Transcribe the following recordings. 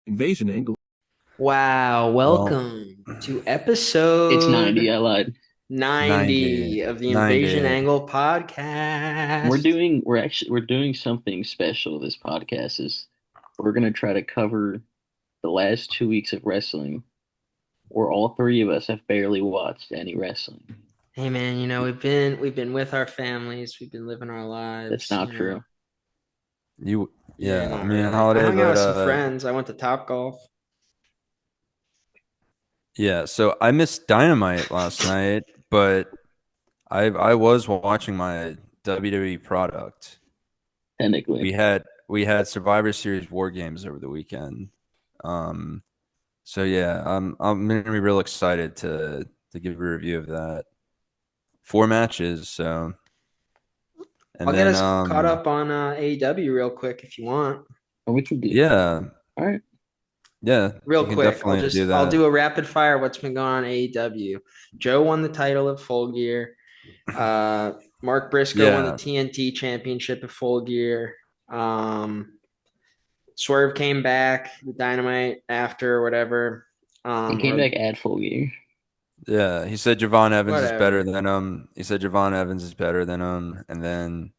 Invasion angle. Wow, Well, welcome to It's 90. episode I lied. 90, 90 of the Invasion 90. Angle We're podcast. doing we're doing something special. This podcast is we're gonna try to cover the last 2 weeks of wrestling, where all three of us have barely watched any wrestling. Hey man, we've been with our families, we've been living our That's lives, not true. Yeah, Yeah, I not mean, really. I holiday, hung out but with some friends. I went to Top Golf. yeah. So I missed Dynamite last night, but I was watching my WWE product. Technically, We had Survivor Series War Games over the weekend. Um, so yeah, I'm gonna be real excited to give a review of that. 4 matches, so I'll and get then us caught up on AEW real quick if you want. or we can do. yeah, All right. yeah, Real we can quick, definitely do I'll that. do a rapid fire what's been going on AEW. Joe won the title at Full Gear. Uh, Mark Briscoe won the Yeah, TNT championship at Full Gear. Um, Swerve came back, the Dynamite after or whatever. He came Or back at full gear. yeah. He said Javon Evans is better whatever. than him. He said Javon Evans is better than him, and then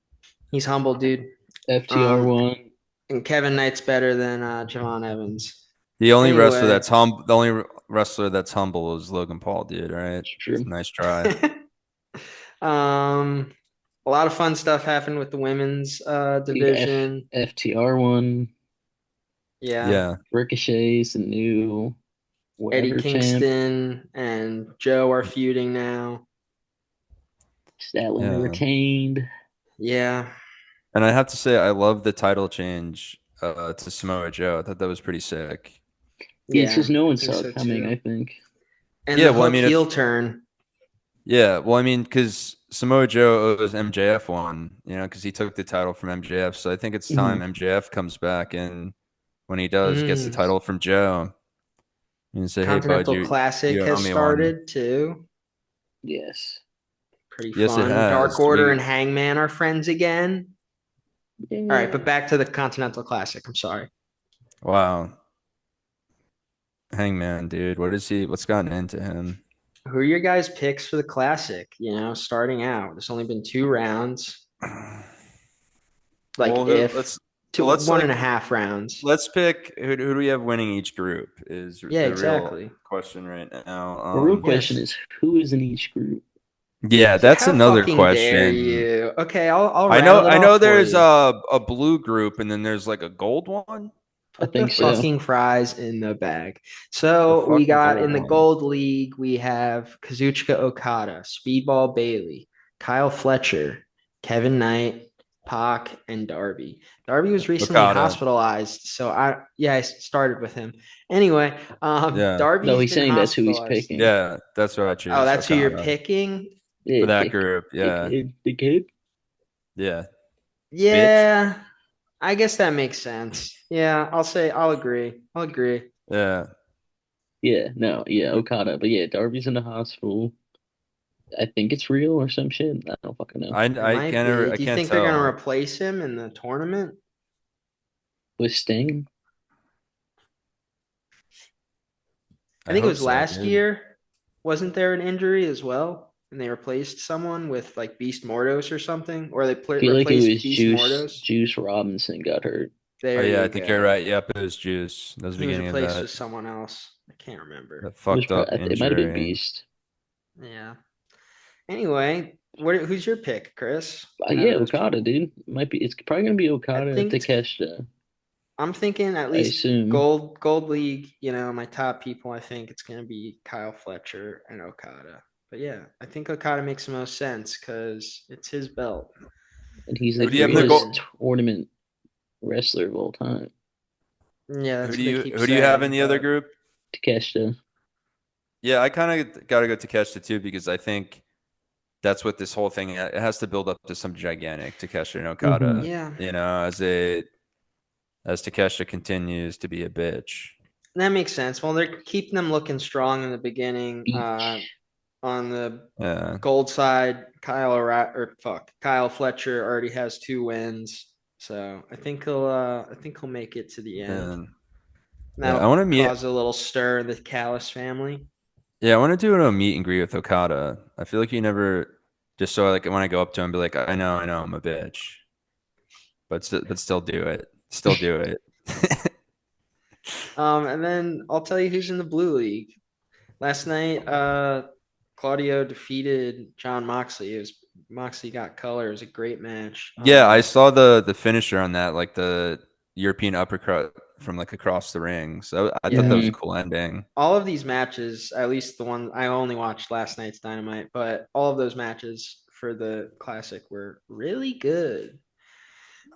He's humble, dude. FTR Um, won. and Kevin Knight's better than Javon Evans. the Anyway, only wrestler that's humble is Logan Paul, dude. Right? It's true. Nice try. um, a lot of fun stuff happened with the women's Yeah, division. FTR won. Yeah, Yeah, Ricochet's the new Eddie whatever champ. Kingston and Joe are feuding now. Statlander yeah. retained. Yeah, And I have to say, I love the title change to Samoa Joe. I thought that was pretty sick. Yeah, it's yeah, just no I one think saw so it coming, too. I think. And Yeah, the well, I Hook mean, heel turn. because Samoa Joe owes MJF one, because he took the title from MJF. So I think it's time Mhm. MJF comes back, and when he does, gets the Mm, title from Joe, and say, "Hey, bud, Continental you Classic owe has me one." started too. Yes. Pretty Yes, it fun. Dark has. Order and We Hangman are friends again. All right, but Yeah. back to the Continental Classic. I'm sorry. Wow, Hangman, dude, What's gotten into him? Who are your guys' picks for the Classic? Starting out, there's only been two rounds, like Well, if two, let's one and a like half rounds. let's pick who do we have winning each group is Yeah, the real exactly. question right now. The real question Yes. is who is in each group? Yeah, that's How another fucking dare question. you? Okay, I'll I know rattle it I know off for there's you. a blue group and then there's like a gold one. I Put the think so. fucking fries in the bag. The So we fucking got gold in the one. Gold League, we have Kazuchika Okada, Speedball Bailey, Kyle Fletcher, Kevin Knight, Pac, and Darby. Darby was recently Okada. hospitalized, so I started with him. Anyway, Yeah. No, Darby's he's been saying that's who he's hospitalized. picking. Yeah, that's what I Oh, choose. that's who you're Okada. picking? For Yeah, that group. Yeah. the kid. Yeah. Bitch. Yeah, I guess that makes sense. Yeah, I'll agree. I'll agree. Yeah. Yeah, no, yeah, Okada. But yeah, Darby's in the hospital. I think it's real or some shit. I don't fucking know. It might be. I Do you can't think they're gonna tell. replace him in the tournament? With Sting? I I think it hope was so, last dude. year. Wasn't there an injury as well? And they replaced someone with like Beast Mordos or something, or they I feel like it replaced was Beast Mordos. Juice Robinson got hurt. Oh There yeah, you I think you're go. right. Yep, it was Juice. That was the He was beginning of replaced that with someone else. I can't remember. that It was fucked up it might have been injury. Beast. Yeah. Anyway, who's your pick, Chris? Out Yeah, of those Okada, people, dude. It's probably gonna be I Okada think Takeshita, I'm thinking at I least assume. gold league, my top people, I think it's gonna be Kyle Fletcher and Okada. But yeah, I think Okada makes the most sense because it's his belt And he's the Who that do he you have in the put greatest gold? in. tournament wrestler of all time. Yeah, that's what they keep Who do you have in saying. the other But group? Takeshita. Yeah, I kind of got to go Takeshita too because I think that's what this whole thing it has to build up to some gigantic Takeshita and Hmm. Okada. yeah, As Takeshita continues to be a bitch. that makes sense. Well, they're keeping them looking strong in the beginning. Beach. On the Yeah, gold side, Kyle Fletcher already has 2 wins, so I think he'll make it to the end. and And Yeah, I that'll want to meet. cause a little stir in the Callis family. Yeah, I want to do a meet and greet with Okada. I feel like you never just so like when I go up to him, be like, I know, I'm a bitch, but still do it, still do it. And then I'll tell you who's in the Blue League. Last night, Claudio defeated John Moxley. Moxley got color. It was a great match. Yeah, I saw the finisher on that, like the European uppercut from like across the ring. So I thought that Yeah, was a Hmm. cool ending. all of these matches, at least the one I only watched last night's Dynamite, but all of those matches for the Classic were really good.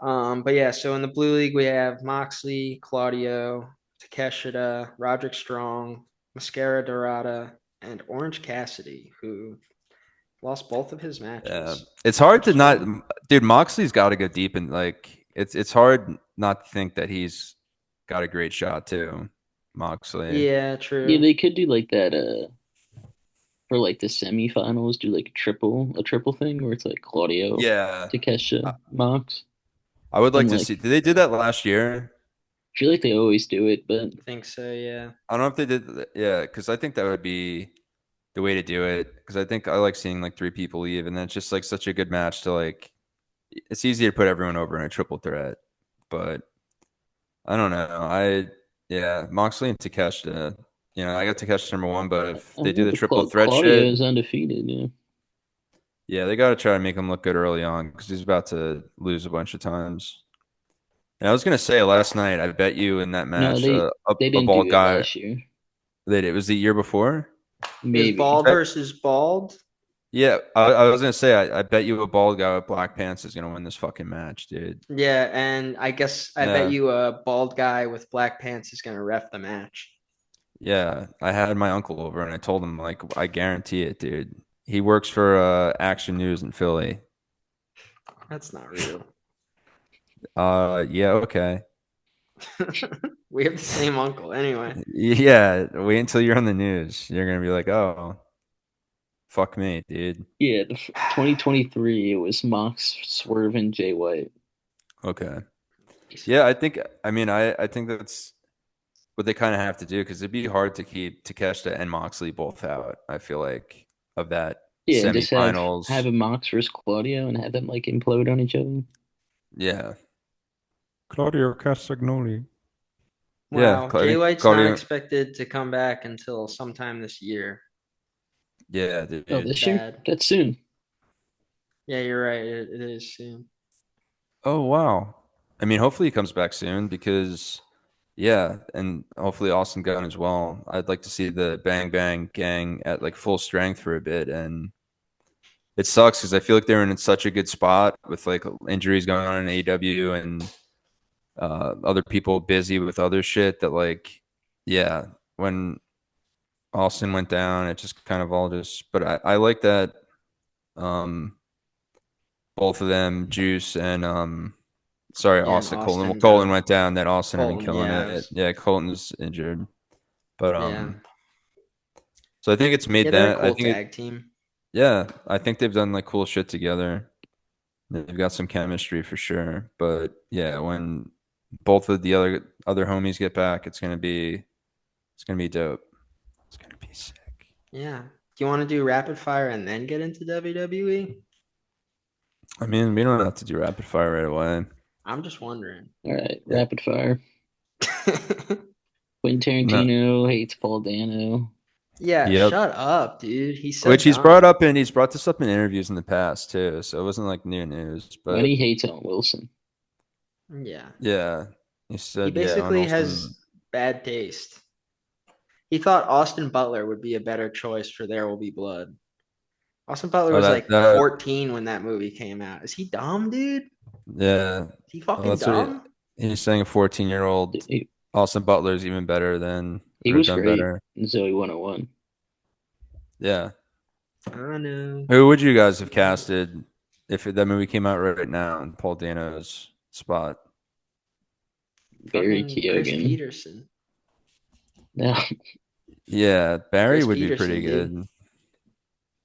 But yeah, so in the Blue League we have Moxley, Claudio, Takeshita, Roderick Strong, Mascara Dorada, and Orange Cassidy, who lost both of his Yeah, matches, it's hard which to is not, fun. dude. Moxley's got to go deep, and like it's hard not to think that he's got a great shot too. Moxley. Yeah, Yeah, true. they could do like that for like the semifinals, do like a triple thing where it's like Claudio, Yeah, I, Takesha, Mox, I would like and to see. like Did they do that last year? I feel like they always do it, but I think so, yeah. I don't know if they did. Yeah, because I think that would be the way to do it. Because I think I like seeing like three people leave, and then it's just like such a good match to like. It's easy to put everyone over in a triple threat, but I don't know. Yeah, Moxley and Takeshita. You know, I got Takeshita number one, but I if they don't do know. the But triple threat Claudio shit, is undefeated. Yeah. yeah, they got to try to make him look good early on because he's about to lose a bunch of times. And I was gonna say last night, I bet you in that No, match, they a didn't do bald it guy. last year. That it was the year before. Is I Maybe. bald bet. versus bald? Yeah, I was gonna say, I bet you a bald guy with black pants is gonna win this fucking match, dude. Yeah, and I guess I bet Yeah, you a bald guy with black pants is gonna ref the match. yeah. I had my uncle over and I told him like, I guarantee it, dude. He works for Action News in Philly. That's not real. Yeah, okay. We have the same uncle anyway. Yeah, wait until you're on the news. You're gonna be like, oh, fuck me, dude. Yeah, 2023 it was Mox, Swerve, and Jay White. Okay. Yeah, I mean, I think that's what they kind of have to do because it'd be hard to keep Takeshita and Moxley both out. I feel like of that Yeah, and just have semifinals. a Mox versus Claudio and have them like implode on each other. Yeah. Claudio Castagnoli. Yeah, Wow, Jay White's not Claudio. expected to come back until sometime this year. Yeah, Oh, dude. this year? Sad. That's soon. Yeah, you're right. It is soon. Oh wow. I mean, hopefully he comes back soon because yeah, and hopefully Austin Gunn as well. I'd like to see the Bang Bang Gang at like full strength for a bit, and it sucks because I feel like they're in such a good spot with like injuries going on in AEW and other people busy with other shit that like yeah, when Austin went down, it just kind of all just. But I like that um both of them, Juice and sorry, Yeah, and Austin Colton. Well, Austin Colton Gunn. went down. That Austin have been Colton, killing yeah, it. Yeah, Colton's injured, but yeah. so I think it's Yeah, made they're a that. I cool think it. tag team. Yeah, I think they've done like cool shit together. They've got some chemistry for sure. But yeah, when both of the other homies get back, it's gonna be dope. It's gonna be sick. Yeah. Do you want to do rapid fire and then get into WWE? I mean, we don't have to do rapid fire right away. I'm just wondering. All right, Yeah. rapid fire. Quentin No. Tarantino hates Paul Dano. Yeah, Yep. shut up, dude. He's so Which dumb. he's brought this up in interviews in the past too, so it wasn't like new news. And But he hates Owen Wilson. Yeah. yeah, he He said yeah, Owen basically Wilson. has bad taste. He thought Austin Butler would be a better choice for There Will Be Blood. Austin Butler Oh, was that like that 14 when that movie came out. Is he dumb, dude? Is yeah. he Well, fucking that's what dumb? he's saying. A 14-year-old He, Austin Butler is even better than he or was done great better. in Zoe 101. Yeah. I know. Who would you guys have casted if that movie came out right now in Paul Dano's spot? Barry Fucking Chris Keoghan. Peterson. No, Yeah, Barry Chris would be pretty Peterson, dude. good.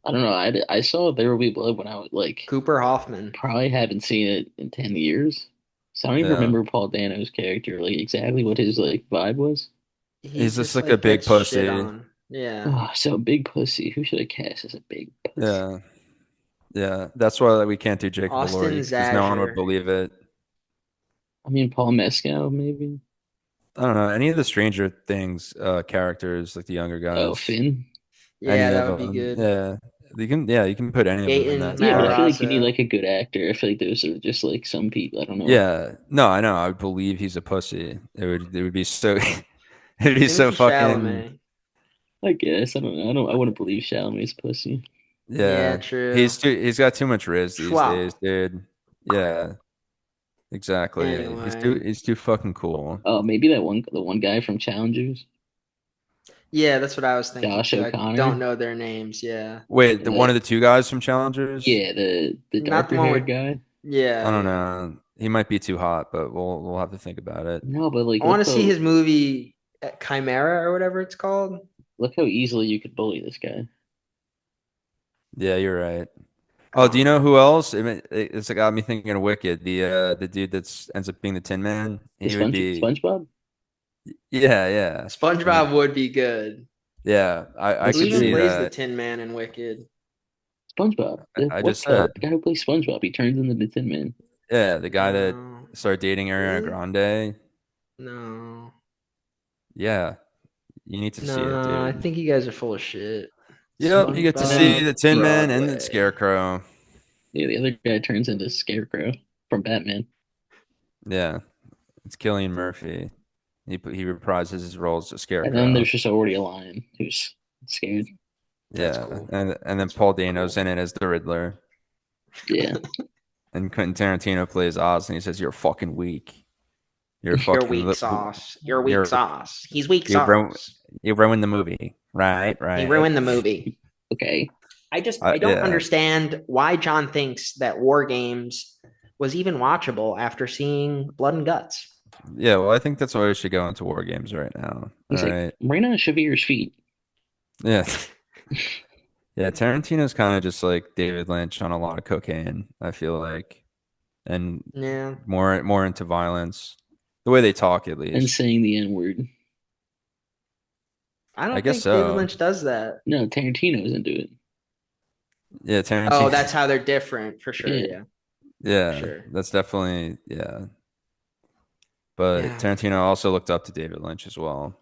I don't know. I saw There Will Be Blood when I was like Cooper Hoffman. probably haven't seen it in 10 years. So I don't even Yeah. remember Paul Dano's character, like exactly what his like vibe was. He He's just just like a like big gets shit pussy. on. Yeah. Oh, so big pussy. Who should I cast as a big pussy? Yeah, yeah. That's why we can't do Jacob Austin Elordi because no one would Azure. believe it. I mean, Paul Mescal, maybe. I don't know any of the Stranger Things characters, like the younger Oh, guys. Finn. Yeah, Any that of would be them, good. yeah. You can, yeah, you can put any of them in Gaten that Yeah, but I spot. feel like you need Matarazzo. like a good actor. I feel like those are just like some people. I don't know. Yeah, no, I know. I would believe he's a pussy. It would be so, it'd be so Timothy fucking, Chalamet. I guess I don't know. I don't. I wouldn't believe Chalamet's pussy. Yeah, yeah. true. He's got too much riz these days, Schwab. dude. Yeah, exactly. Anyway. He's too fucking cool. Oh, maybe the one guy from Challengers, Yeah, that's what I was thinking Josh too. I don't O'Connor. know their names. Yeah. Wait, And the one of the two guys from Challengers? yeah, the Not the darker one with, haired guy. I yeah, don't yeah. know. He might be too hot, but we'll have to think about it. No, but like I want to see his movie Chimera or whatever it's called. look how easily you could bully this guy. Yeah, you're right. Oh, do you know Um, who else? It's got me thinking of Wicked. The dude that's ends up being the Tin Man. The He would be. SpongeBob. Yeah, yeah. SpongeBob would be good. Yeah. I What's Who could his even see name? plays the that. Tin Man in Wicked? SpongeBob. I What just said. the guy who plays SpongeBob? He turns into the Tin Man. Yeah, the guy that No. started dating Ariana Really? Grande. No. Yeah, you need to see it, No, I dude. think you guys are full of shit. Yep, you get to And then see SpongeBob the Tin Man and the Broadway. Scarecrow. yeah, the other guy turns into Scarecrow from Batman. Yeah, it's Killian Murphy. He reprises his role as a And then Scarecrow. there's just already a lion who's scared. That's Yeah, cool. and then That's Paul fucking Dano's cool. in it as the Riddler. Yeah. And Quentin Tarantino plays Oz, and he says, "You're fucking weak. You're You're fucking. weak sauce. You're weak You're sauce. He's weak you ruined sauce. you ruined the movie. Right, He right. ruined the movie. Okay. I don't Yeah, understand why John thinks that War Games was even watchable after seeing Blood and Guts. yeah. Well, I think that's why we should go into war games right now. All He's like right. right on Shavir's feet. Yeah, yeah. Tarantino's kind of just like David Lynch on a lot of cocaine. I feel like, and Yeah. more into violence. The way they talk, at And least. saying the N word. I I don't guess think David so. Lynch does that. No, Tarantino isn't do it. Yeah, Oh, Tarantino. that's how they're different for sure. Yeah. Yeah, for Yeah, sure. that's definitely yeah. But Yeah, Tarantino also looked up to David Lynch as well.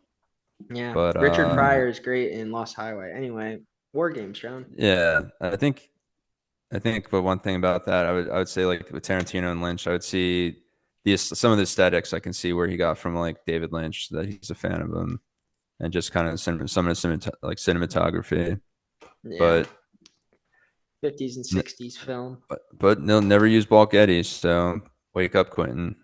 yeah. But Richard Pryor is great in Lost Highway. Anyway, War Games, Sean. yeah, but one thing about that, I would say like with Tarantino and Lynch, I would see some of the aesthetics I can see where he got from like David Lynch that he's a fan of him and just kind of some of the like cinematography. Yeah, But 50s and n- 60s film. but they'll never use bulk eddies, so wake up, Quentin.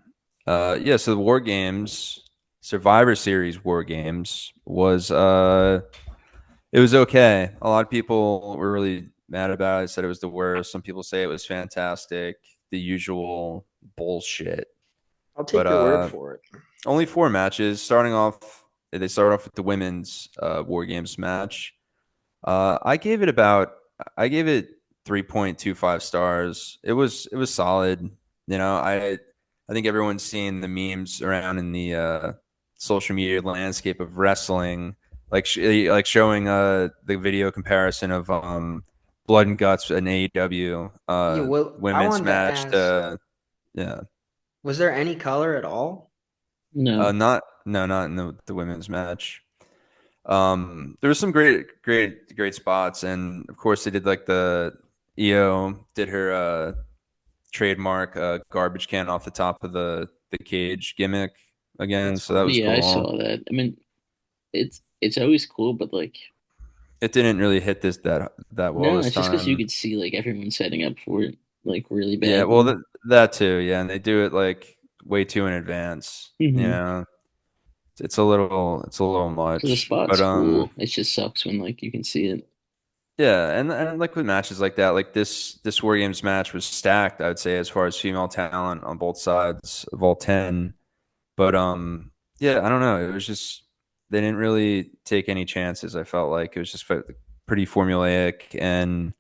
Yeah, so the War Games, Survivor Series War Games was it was okay. A lot of people were really mad about it, said it was the worst. Some people say it was fantastic, the usual bullshit. I'll But take your word for it. only 4 matches. They start off with the women's War Games match. I gave it about I gave it 3.25 stars. It was solid. I think everyone's seen the memes around in the social media landscape of wrestling, like showing the video comparison of Blood and Guts and AEW Yeah, well, I women's wanted to match ask, to yeah. was there any color at all? No. Not no, not in the women's match. There was some great spots, and of course they did like the EO did her trademark garbage can off the top of the cage gimmick again, That's so that was fun. Yeah, I cool. saw that. I mean, it's always cool, but like It didn't really hit that well no, this it's just because you time. could see like everyone setting up for it like really Yeah, well badly. that too, yeah, and they do it like way too in advance. Mm-hmm. Yeah, it's a little So the much, but spot's cool. It just sucks when like you can see it. yeah, and like with matches like that, like this War Games match was stacked, I would say, as far as female talent on both sides of all 10. But yeah, I don't know. It was just they didn't really take any chances. I felt like it was just pretty formulaic, and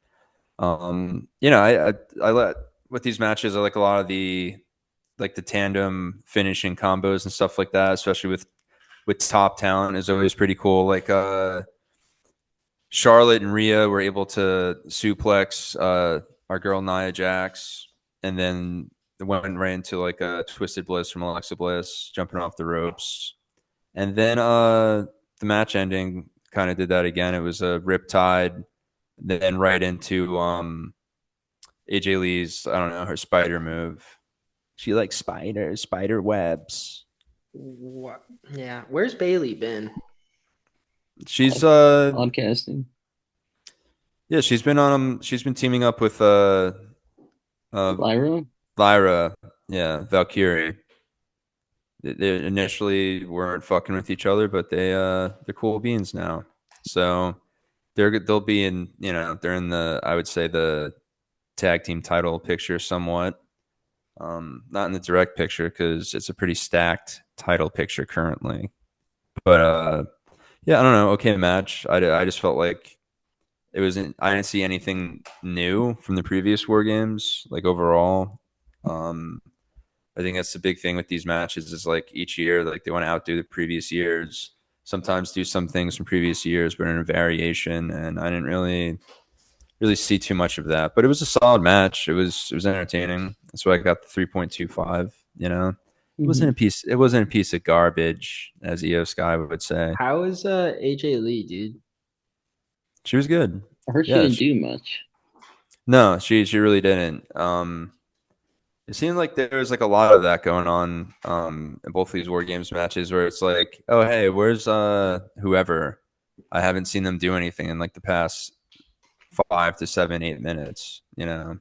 I let with these matches, I like a lot of the tandem finishing combos and stuff like that, especially with with top talent is always pretty cool. Like Charlotte and Rhea were able to suplex our girl Nia Jax, and then went right into like a twisted bliss from Alexa Bliss jumping off the ropes, and then the match ending kind of did that again. It was a riptide, then right into AJ Lee's, I don't know, her spider move. She likes spiders, spider webs. What? Yeah. Where's Bailey been? She's Podcasting. yeah, she's been teaming up with uh Lyra? Lyra, yeah, Valkyrie. They initially weren't fucking with each other, but they're cool beans now. So they'll be in, they're in the, I would say, the tag team title picture somewhat. Not in the direct picture because it's a pretty stacked title picture currently. But yeah, I don't know. Okay match. I just felt like I didn't see anything new from the previous War Games, like overall. I think that's the big thing with these matches is like each year, like they want to outdo the previous years. Sometimes do some things from previous years, but in a variation. And I didn't really see too much of that. But it was a solid match. It was entertaining. That's why I got the 3.25. Mm-hmm. It wasn't a piece of garbage, as EO Sky would say. How is AJ Lee, dude? She was good. I heard she Yeah. didn't do much. No, she really didn't. It seemed like there was like a lot of that going on in both of these War Games matches where it's like, oh hey, where's whoever? I haven't seen them do anything in like the past 5 to 7, 8 minutes. So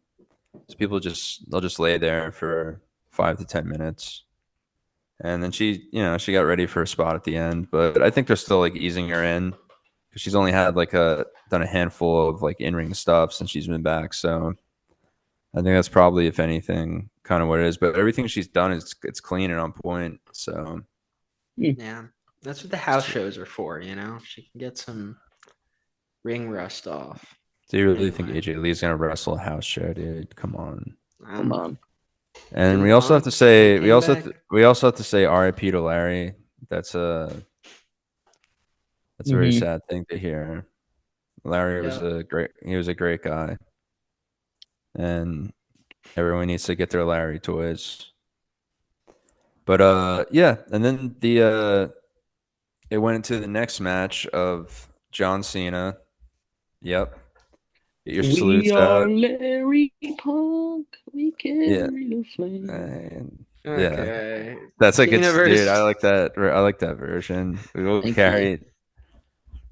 they'll just lay there for 5 to 10 minutes, and then she got ready for a spot at the end. But I think they're still like easing her in because she's only had like done a handful of like in ring stuff since she's been back. So I think that's probably, if anything, kind of what it is. But everything she's done is it's clean and on point. So Yeah. That's what the house shows are for, She can get some ring rust off. do you really think Anyway, AJ Lee's gonna wrestle a house show, dude? Come on. Come I'm on. And we CM also have to Punk. Punk say came back. we also have to say R.I.P. to Larry. That's a very Mm-hmm. sad thing to hear. Larry was Yeah. a great guy, and everyone needs to get their Larry toys. But yeah, and then it went into the next match of John Cena. Yep, get your We salutes are out. Larry Punk. We Yeah, carry the flame. and yeah, Okay. that's a good Cena dude. versus I like that version. Thank you.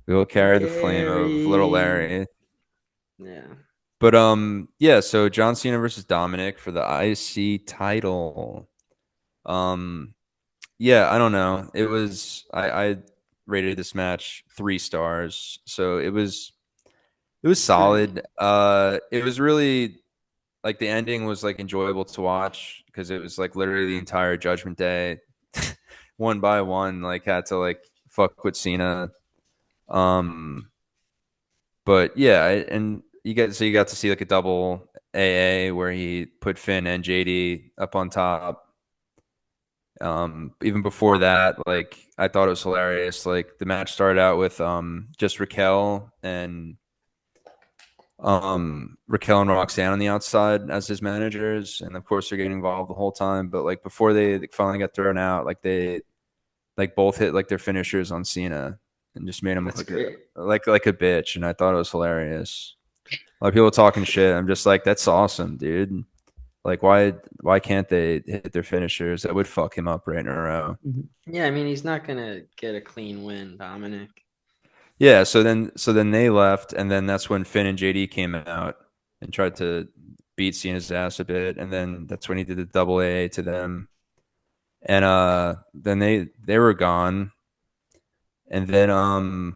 We will carry the flame of little Gary. Larry. Yeah. But yeah, so John Cena versus Dominic for the IC title. Um yeah, I don't know. I rated this match 3 stars. So it was Right. solid. It was really like the ending was like enjoyable to watch because it was like literally the entire Judgment Day, one by one, like had to like fuck with Cena. Um, but yeah, and you got to see like a double AA where he put Finn and JD up on top. Even before that, like I thought it was hilarious. Like the match started out with just Raquel and Roxanne on the outside as his managers, and of course they're getting involved the whole time. But like before they finally got thrown out, like they like both hit like their finishers on Cena and just made him look That's like great. a bitch. And I thought it was hilarious. A lot of people talking shit. I'm just like, that's awesome, dude. Like why can't they hit their finishers? That would fuck him up right in a row. Mhm. Yeah, I mean he's not gonna get a clean win, Dominic. Yeah, so then they left, and then that's when Finn and JD came out and tried to beat Cena's ass a bit, and then that's when he did the double AA to them, and then they were gone, and then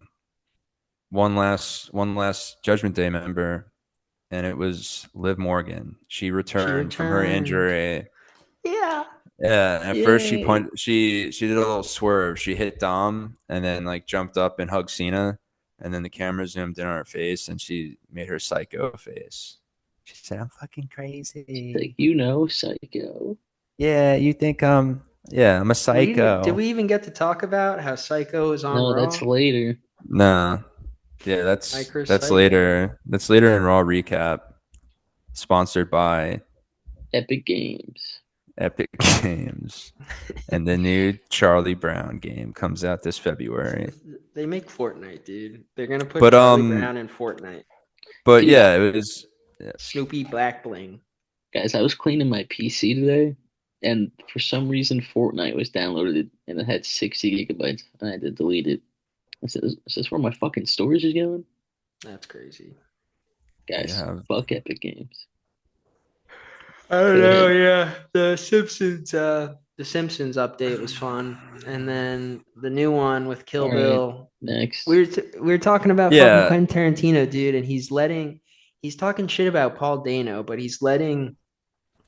one last Judgment Day member, and it was Liv Morgan. She She returned from her returned. injury. Yeah. Yeah, at first Yay. she did a little swerve. She hit Dom and then like jumped up and hugged Cena, and then the camera zoomed in on her face and she made her psycho face. She said, "I'm fucking Like, crazy." you know, psycho. Yeah, you think Yeah, I'm a Did psycho. we even get to talk about how Psycho is on No, that's Raw? later. Nah. Yeah, Micro that's Psycho. later. That's later in Raw recap. Sponsored by Epic Games. Epic Games. And the new Charlie Brown game comes out this February. They make Fortnite, dude. They're gonna put But Charlie Brown in Fortnite. Dude, yeah, it was yeah. Snoopy Black Bling. guys, I was cleaning my PC today, and for some reason, Fortnite was downloaded and it had 60 gigabytes, and I had to delete it. Is this where my fucking storage is going? That's crazy. You Guys, have fuck Epic Games. I don't Go know, ahead. yeah. The Simpsons update was fun. And then the new one with Kill All right, Bill. next. We were talking about fucking yeah, Quentin Tarantino, dude, and he's talking shit about Paul Dano, but he's letting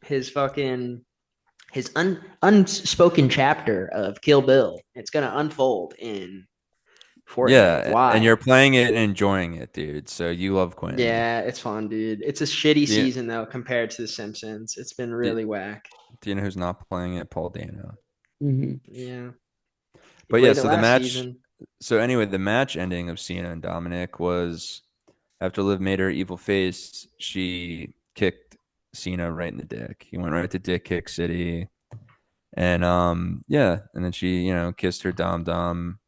his fucking his unspoken chapter of Kill Bill. It's gonna unfold in Fortnite. yeah, and Why? you're playing it and enjoying it, dude. So you love Quentin. Yeah, it's fun, dude. It's a shitty Do you, season though compared to The Simpsons. It's been do, really whack. do you know who's not playing it? Paul Dano. Hmm. Yeah, he But yeah, played it so the last match. season. So anyway, the match ending of Cena and Dominic was after Liv made her evil face, she kicked Cena right in the dick. He went right to Dick Kick City. And yeah, and then she, kissed her dom,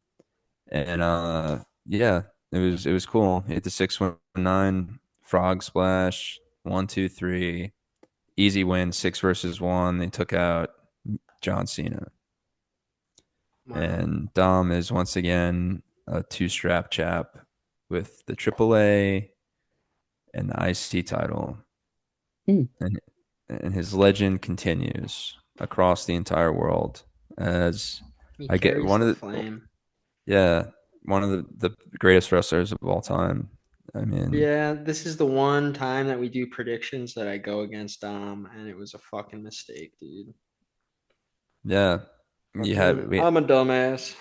and yeah, it was cool. Hit the 619 frog splash, 1 2 3, easy win, 6 versus 1. They took out John Cena, Wow. and Dom is once again a two-strap chap with the AAA and the IC title, Hmm. and his legend continues across the entire world as He I get carries one the of the flame. yeah, one of the greatest wrestlers of all time. I mean, Yeah, this is the one time that we do predictions that I go against Dom, and it was a fucking mistake, dude. yeah, you had Fucking, I'm a dumbass.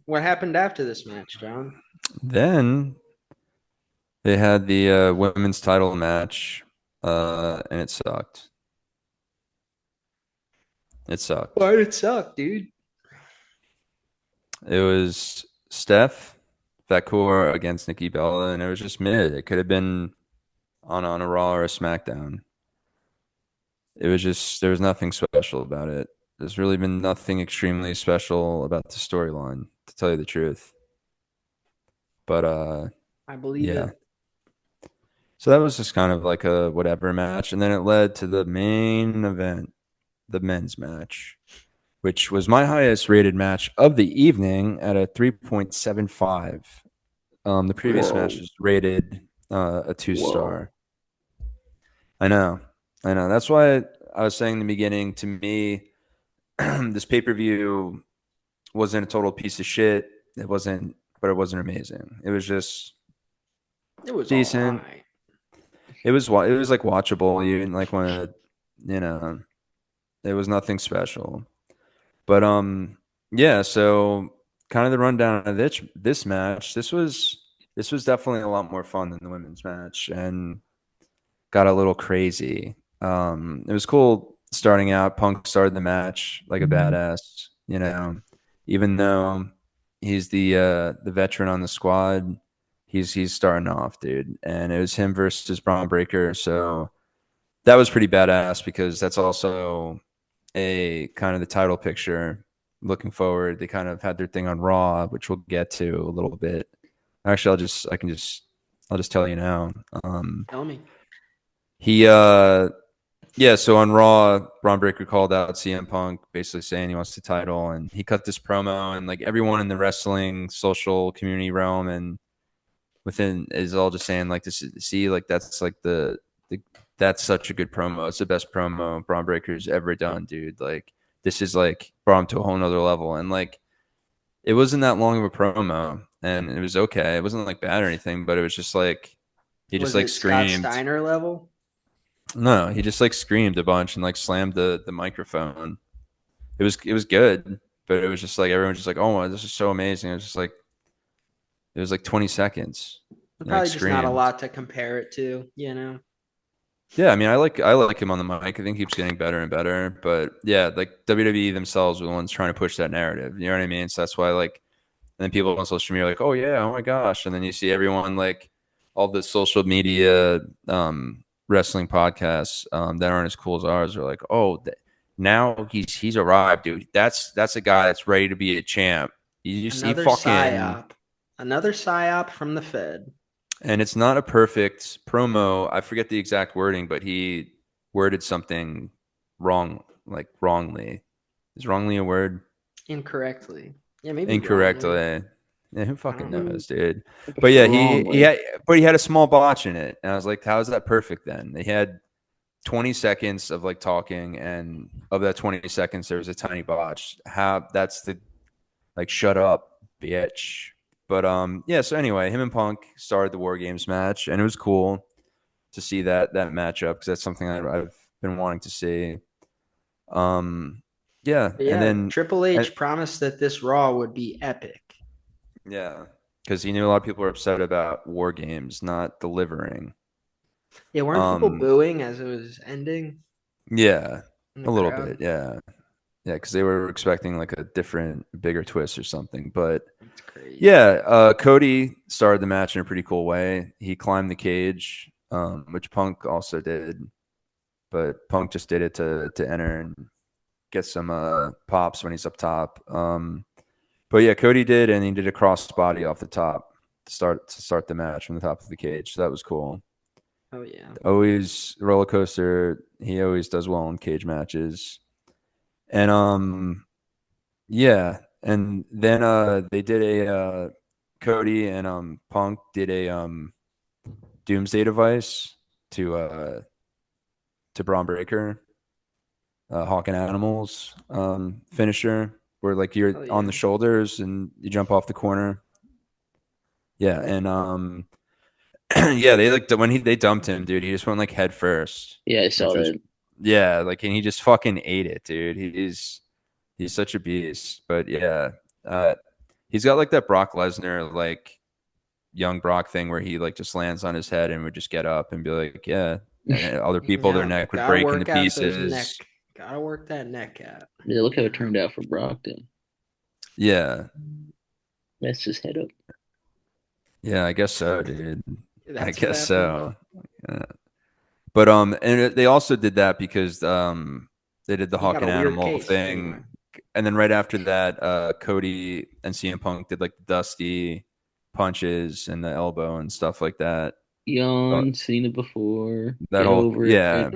What happened after this match, John? then they had the women's title match, and it sucked. It sucked. Why did it suck, dude? It was Steph Vacour against Nikki Bella, and it was just mid. It could have been on a Raw or a SmackDown. It was just there was nothing special about it. There's really been nothing extremely special about the storyline, to tell you the truth. But I believe yeah. it. So that was just kind of like a whatever match, and then it led to the main event, the men's match, which was my highest rated match of the evening at a 3.75. The previous match Whoa, was rated a two whoa. star. I know, I know. That's why I was saying in the beginning. To me, this pay per view wasn't a total piece of shit. It wasn't, but it wasn't amazing. It was just It was all decent. right. It was like watchable. You didn't like want to, you know, it was nothing special. But yeah. So kind of the rundown of this match. This was definitely a lot more fun than the women's match, and got a little crazy. It was cool starting out. Punk started the match like a badass, even though he's the veteran on the squad. He's starting off, dude, and it was him versus Braun Breaker. So that was pretty badass because that's also a kind of the title picture. Looking forward, they kind of had their thing on Raw, which we'll get to a little bit. Actually, I'll just tell you now. Tell me. He Yeah, so on Raw, Braun Breaker called out CM Punk, basically saying he wants the title, and he cut this promo, and like everyone in the wrestling social community realm and within is all just saying like this. See, like that's like the that's such a good promo. It's the best promo Braun Breaker's ever done, dude. Like this is like brought him to a whole nother level, and like it wasn't that long of a promo, and it was okay. It wasn't like bad or anything, but it was just like he just Was like it Scott screamed. Steiner level? No, he just like screamed a bunch and like slammed the microphone. It was good, but it was just like everyone was just like, oh my, this is so amazing. It was like 20 seconds. There's He like probably just not a screamed. lot to compare it to, you know? Yeah, I mean, I like him on the mic. I think he keeps getting better and better. But yeah, like WWE themselves were the ones trying to push that narrative. You know what I mean? So that's why like, and then people on social media are like, oh yeah, oh my gosh, and then you see everyone like all the social media wrestling podcasts that aren't as cool as ours are like, oh, now he's arrived, dude. That's a guy that's ready to be a champ. He Another fucking psyop. Another psyop from the Fed. and it's not a perfect promo. I forget the exact wording, but he worded something wrong, like wrongly. Is wrongly a word? Incorrectly. Yeah, maybe wrongly. Incorrectly. Yeah, who I fucking don't know. knows, dude? I But prefer yeah, he wrongly. had, but he had a small botch in it, and I was like, how is that perfect then? They had 20 seconds of like talking, and of that 20 seconds, there was a tiny botch. How that's the like, shut up, bitch. But yeah. So anyway, him and Punk started the War Games match, and it was cool to see that matchup because that's something I've been wanting to see. Um, yeah, But and yeah, then Triple and, H promised that this Raw would be epic. yeah, because he knew a lot of people were upset about War Games not delivering. Yeah, weren't people Um, booing as it was ending yeah, in the a little crowd? bit, yeah, yeah, because they were expecting like a different, bigger twist or something. But It's crazy. yeah, Cody started the match in a pretty cool way. He climbed the cage, which Punk also did, but Punk just did it to enter and get some pops when he's up top. But yeah, Cody did, and he did a cross body off the top to start the match from the top of the cage. So that was cool. Oh yeah. Always roller coaster. He always does well in cage matches. And yeah, and then they did a Cody and Punk did a Doomsday device to Braun Breaker, Hawk and Animals finisher, where like you're Oh on yeah. the shoulders and you jump off the corner. Yeah, and yeah, they like when they dumped him, dude. He just went like head first, Yeah, I saw which was that. yeah, like and he just fucking ate it, dude. He's such a beast. But yeah, uh, he's got like that Brock Lesnar like young Brock thing where he like just lands on his head and would just get up and be like, yeah, and then other people their Yeah, neck would gotta break into work out those neck. pieces. Gotta work that neck out. Yeah, look how You it know. turned out for Brockton. Yeah, Messed his head up. yeah, I guess so, dude. I That's what guess happened. so. Yeah. But they also did that because they did the He Hawk got a and weird Animal case anyway. thing, and then right after that, Cody and CM Punk did like the Dusty punches and the elbow and stuff like that. Uh, Yawn, seen it before. that Get whole over it. yeah.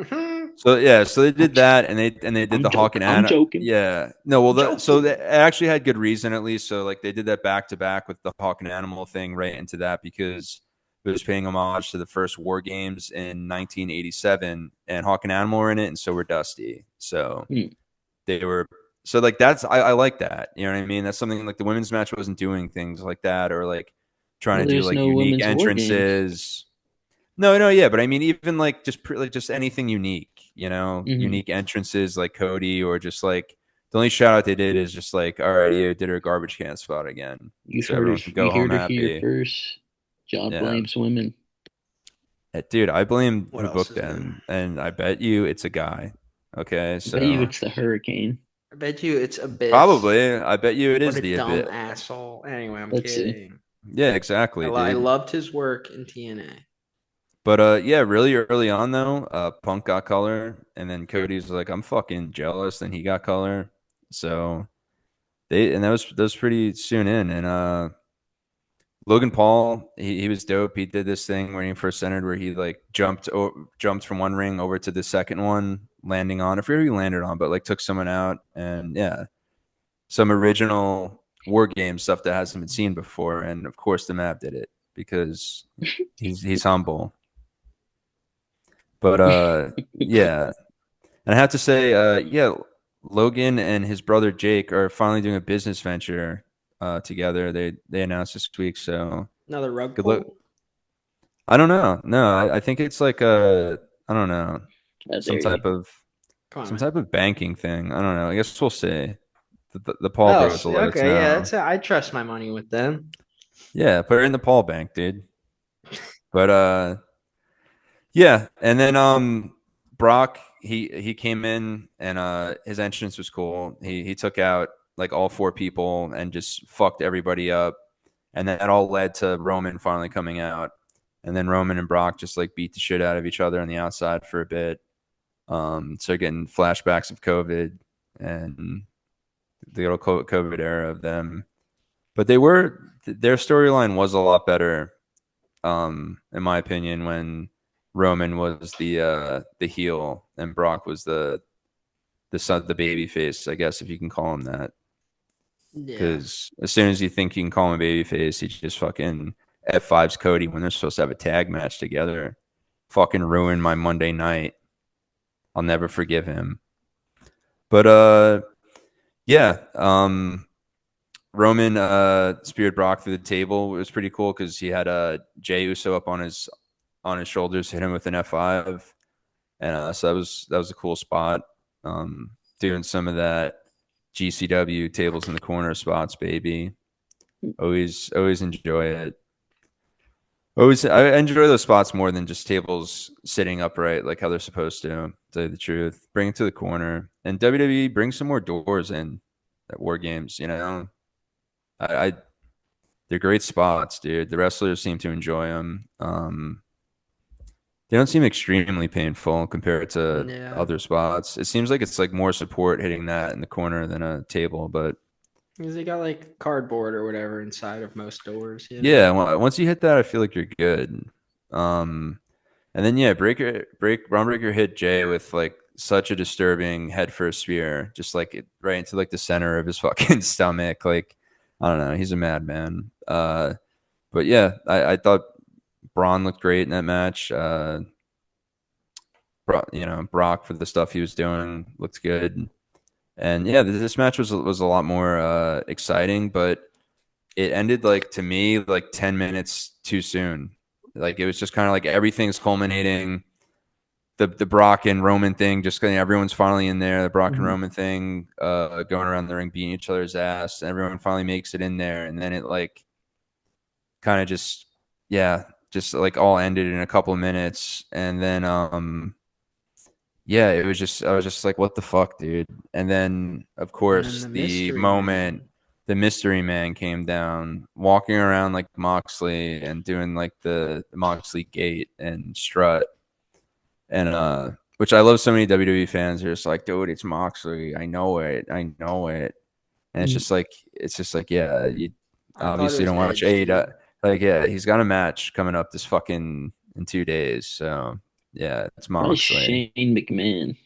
So yeah, so they I'm did just, that, and they did I'm the Hawk joking. and I'm Animal. joking. Yeah, no, well, so they Joking. actually had good reason at least. So like they did that back to back with the Hawk and Animal thing right into that because it was paying homage to the first War Games in 1987, and Hawk and Animal were in it, and so were Dusty. So Hmm. they were so like that's I like that. You know what I mean? That's something like the women's match wasn't doing things like that or like trying Well, to do there's like no unique women's war games. entrances. No, no, yeah, but I mean, even like just anything unique, Hmm. unique entrances like Cody, or just like the only shout out they did is just like, all right, you did her garbage can spot again, You so heard everyone it. can You go home heard it here happy. first. John Yeah, blames women. Dude, I blame What who else booked is new? them, and I bet you it's a guy. Okay, I bet you so it's the hurricane. I bet you it's Abyss. probably, I bet you it What is a the a dumb bit. asshole. Anyway, I'm Let's see. kidding. Yeah, exactly, I dude. loved his work in TNA. But yeah, really early on though, Punk got color, and then Cody's like, I'm fucking jealous. Then he got color, so that was pretty soon in. And Logan Paul, he was dope. He did this thing when he first entered, where he like jumped from one ring over to the second one, landing on. I forget who he landed on, but like took someone out, and yeah, some original war game stuff that hasn't been seen before. And of course, the map did it because he's humble. But yeah. And I have to say, yeah, Logan and his brother Jake are finally doing a business venture together. They announced this week, so Another rug good luck. pull? I don't know. No, I think it's like I don't know, How some dare you? type of Come on, some man. type of banking thing. I don't know. I guess we'll see. The Paul Oh, Bros will let us okay, yeah, know. that's I trust my money with them. Yeah, put it in the Paul bank, dude. But Yeah, and then Brock he came in and his entrance was cool. He took out like all four people and just fucked everybody up. And that all led to Roman finally coming out. And then Roman and Brock just like beat the shit out of each other on the outside for a bit. So getting flashbacks of COVID and the old COVID era of them. But their storyline was a lot better, in my opinion, when Roman was the heel and Brock was the baby face, I guess if you can call him that. Yeah. Because as soon as you think you can call him a baby face, he just fucking F5's Cody when they're supposed to have a tag match together. Fucking ruined my Monday night. I'll never forgive him. But yeah, Roman speared Brock through the table. It was pretty cool because he had Jey Uso up on his shoulders, hit him with an F5, and so that was a cool spot. Doing some of that GCW tables in the corner spots, baby. Always enjoy it. Always, I enjoy those spots more than just tables sitting upright like how they're supposed to tell you the truth. Bring it to the corner. And WWE bring some more doors in at War Games, you know. I they're great spots, dude. The wrestlers seem to enjoy them. They don't seem extremely painful compared to Yeah. other spots. It seems like it's like more support hitting that in the corner than a table, but Because they got like cardboard or whatever inside of most doors, you know? yeah, once you hit that, I feel like you're good. Um, And then yeah, Braun Breaker hit Jay with like such a disturbing head first spear, just like right into like the center of his fucking stomach. Like I don't know, he's a madman. But yeah, I thought Braun looked great in that match. Brock for the stuff he was doing looked good. And yeah, this match was a lot more exciting, but it ended like to me like 10 minutes too soon. Like it was just kind of like everything's culminating the Brock and Roman thing, just getting everyone's finally in there. The Brock and Mhm. Roman thing, going around the ring, beating each other's ass, and everyone finally makes it in there, and then it like kind of just, yeah, just like all ended in a couple of minutes, and then yeah, it was just I was just like, what the fuck, dude? And then of And then course the the mystery moment man. the mystery man came down, walking around like Moxley and doing like the Moxley gate and strut and which I love so many WWE fans are just like, dude, it's Moxley. I know it. And Mhm. it's just like, yeah, you I thought it obviously was don't watch Edge, AEW. dude. Like, yeah, he's got a match coming up this fucking in 2 days. So yeah, it's Probably Moxley. Shane McMahon.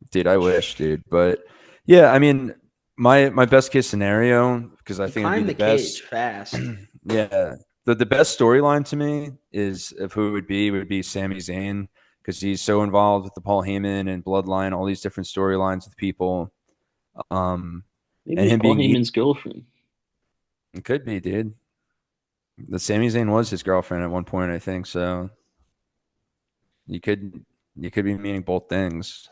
Dude, I wish, dude. But yeah, I mean, my best case scenario, because I He think it'd be climbed the the cage best. fast. Yeah. The best storyline to me is of who it would be Sami Zayn because he's so involved with the Paul Heyman and Bloodline, all these different storylines with people. Um, Maybe and it's him Paul being Heyman's girlfriend. it could be, dude. The Sami Zayn was his girlfriend at one point, I think. So you could you could be meaning both things.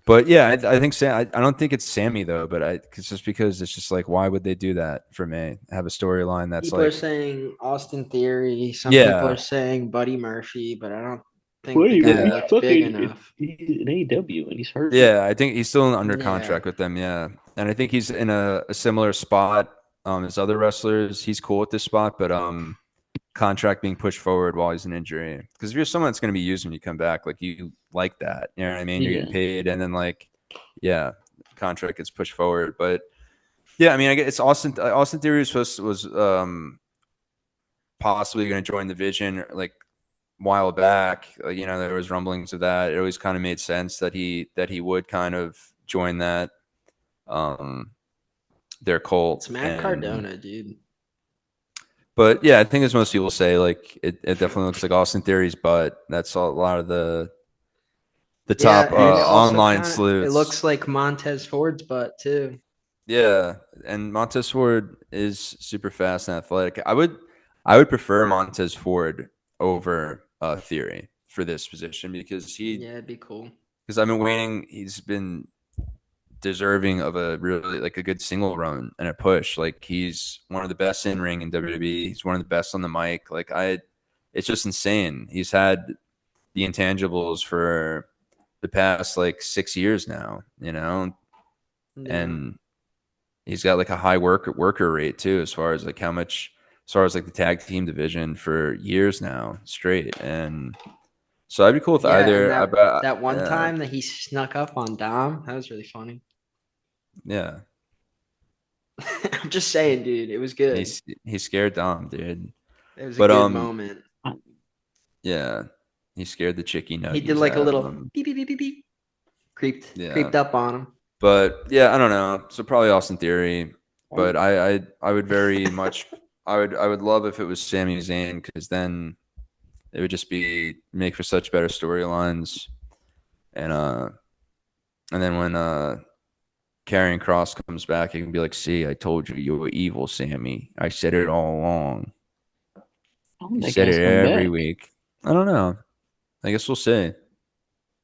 But yeah, I think I don't think it's Sammy though. But it's just because it's just like why would they do that for me? Have a storyline that's People are like saying Austin Theory. Some people are yeah, saying Buddy Murphy, but I don't think the Wait, guy yeah. he's looked big fucking enough. he's in AEW and he's hurt. Yeah, I think he's still under Yeah. contract with them. Yeah, and I think he's in a similar spot as other wrestlers. He's cool with this spot, but contract being pushed forward while he's in injury. Because if you're someone that's going to be used when you come back, like you like that, you know what I mean? You're getting Yeah. paid, and then like, yeah, contract gets pushed forward. But yeah, I mean, I guess it's Austin. Austin Theory was possibly going to join the Vision like a while back. You know, there was rumblings of that. It always kind of made sense that he would kind of join that um their cult It's Matt and Cardona, dude. but yeah, I think as most people say, like it definitely looks like Austin Theory's butt. That's a lot of the Yeah, top and it also online kind of it sleuths. looks like Montez Ford's butt too. Yeah, and Montez Ford is super fast and athletic. I would prefer Montez Ford over Theory for this position Yeah, it'd be cool. because I've been waiting. He's been deserving of a really like a good single run and a push. Like he's one of the best in ring in WWE. He's one of the best on the mic. It's just insane. He's had the intangibles for the past like 6 years now, Yeah. and he's got like a high worker rate too, as far as like as far as like the tag team division for years now straight. And so I'd be cool with Yeah, and either. that one Yeah, time that he snuck up on Dom, that was really funny. yeah. I'm just saying, dude, it was good. He scared Dom, dude. It was a But good moment. yeah, he scared the chicky He did nuggies like a out of little him. beep beep beep beep beep. Yeah, Creeped up on him. but yeah, I don't know. So probably Austin Theory, Oh, but I would very much I would love if it was Sami Zayn, because then it would just be make for such better storylines. And then when Karrion Cross comes back, he can be like, "See, I told you you were evil, Sammy. I said it all along. I He think that said guy's it coming every back. week." I don't know. I guess we'll see.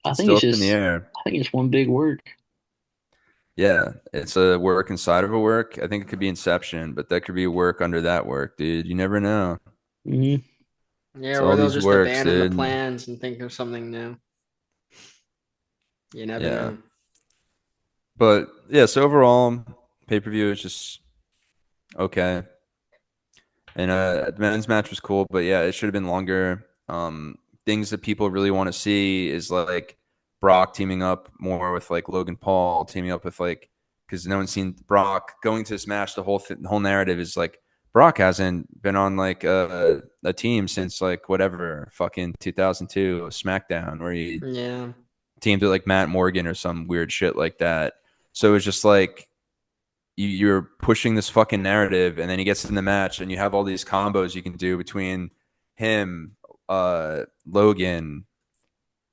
I It's think still it's up in the just, air. I think it's one big word. Yeah, it's a work inside of a work. I think it could be Inception, but that could be work under that work, dude. You never know. Hmm. Yeah, It's or all they'll these just works, abandon the dude. plans and think of something new. You never Yeah. know. But yeah, so overall, pay-per-view is just okay. And the men's match was cool, but yeah, it should have been longer. Things that people really want to see is like Brock teaming up more with like Logan Paul, teaming up with like, because no one's seen Brock going to this match. The whole narrative is like Brock hasn't been on like a team since like whatever fucking 2002 SmackDown, where he Yeah. teamed with like Matt Morgan or some weird shit like that. So it's just like you're pushing this fucking narrative, and then he gets in the match, and you have all these combos you can do between him, Logan,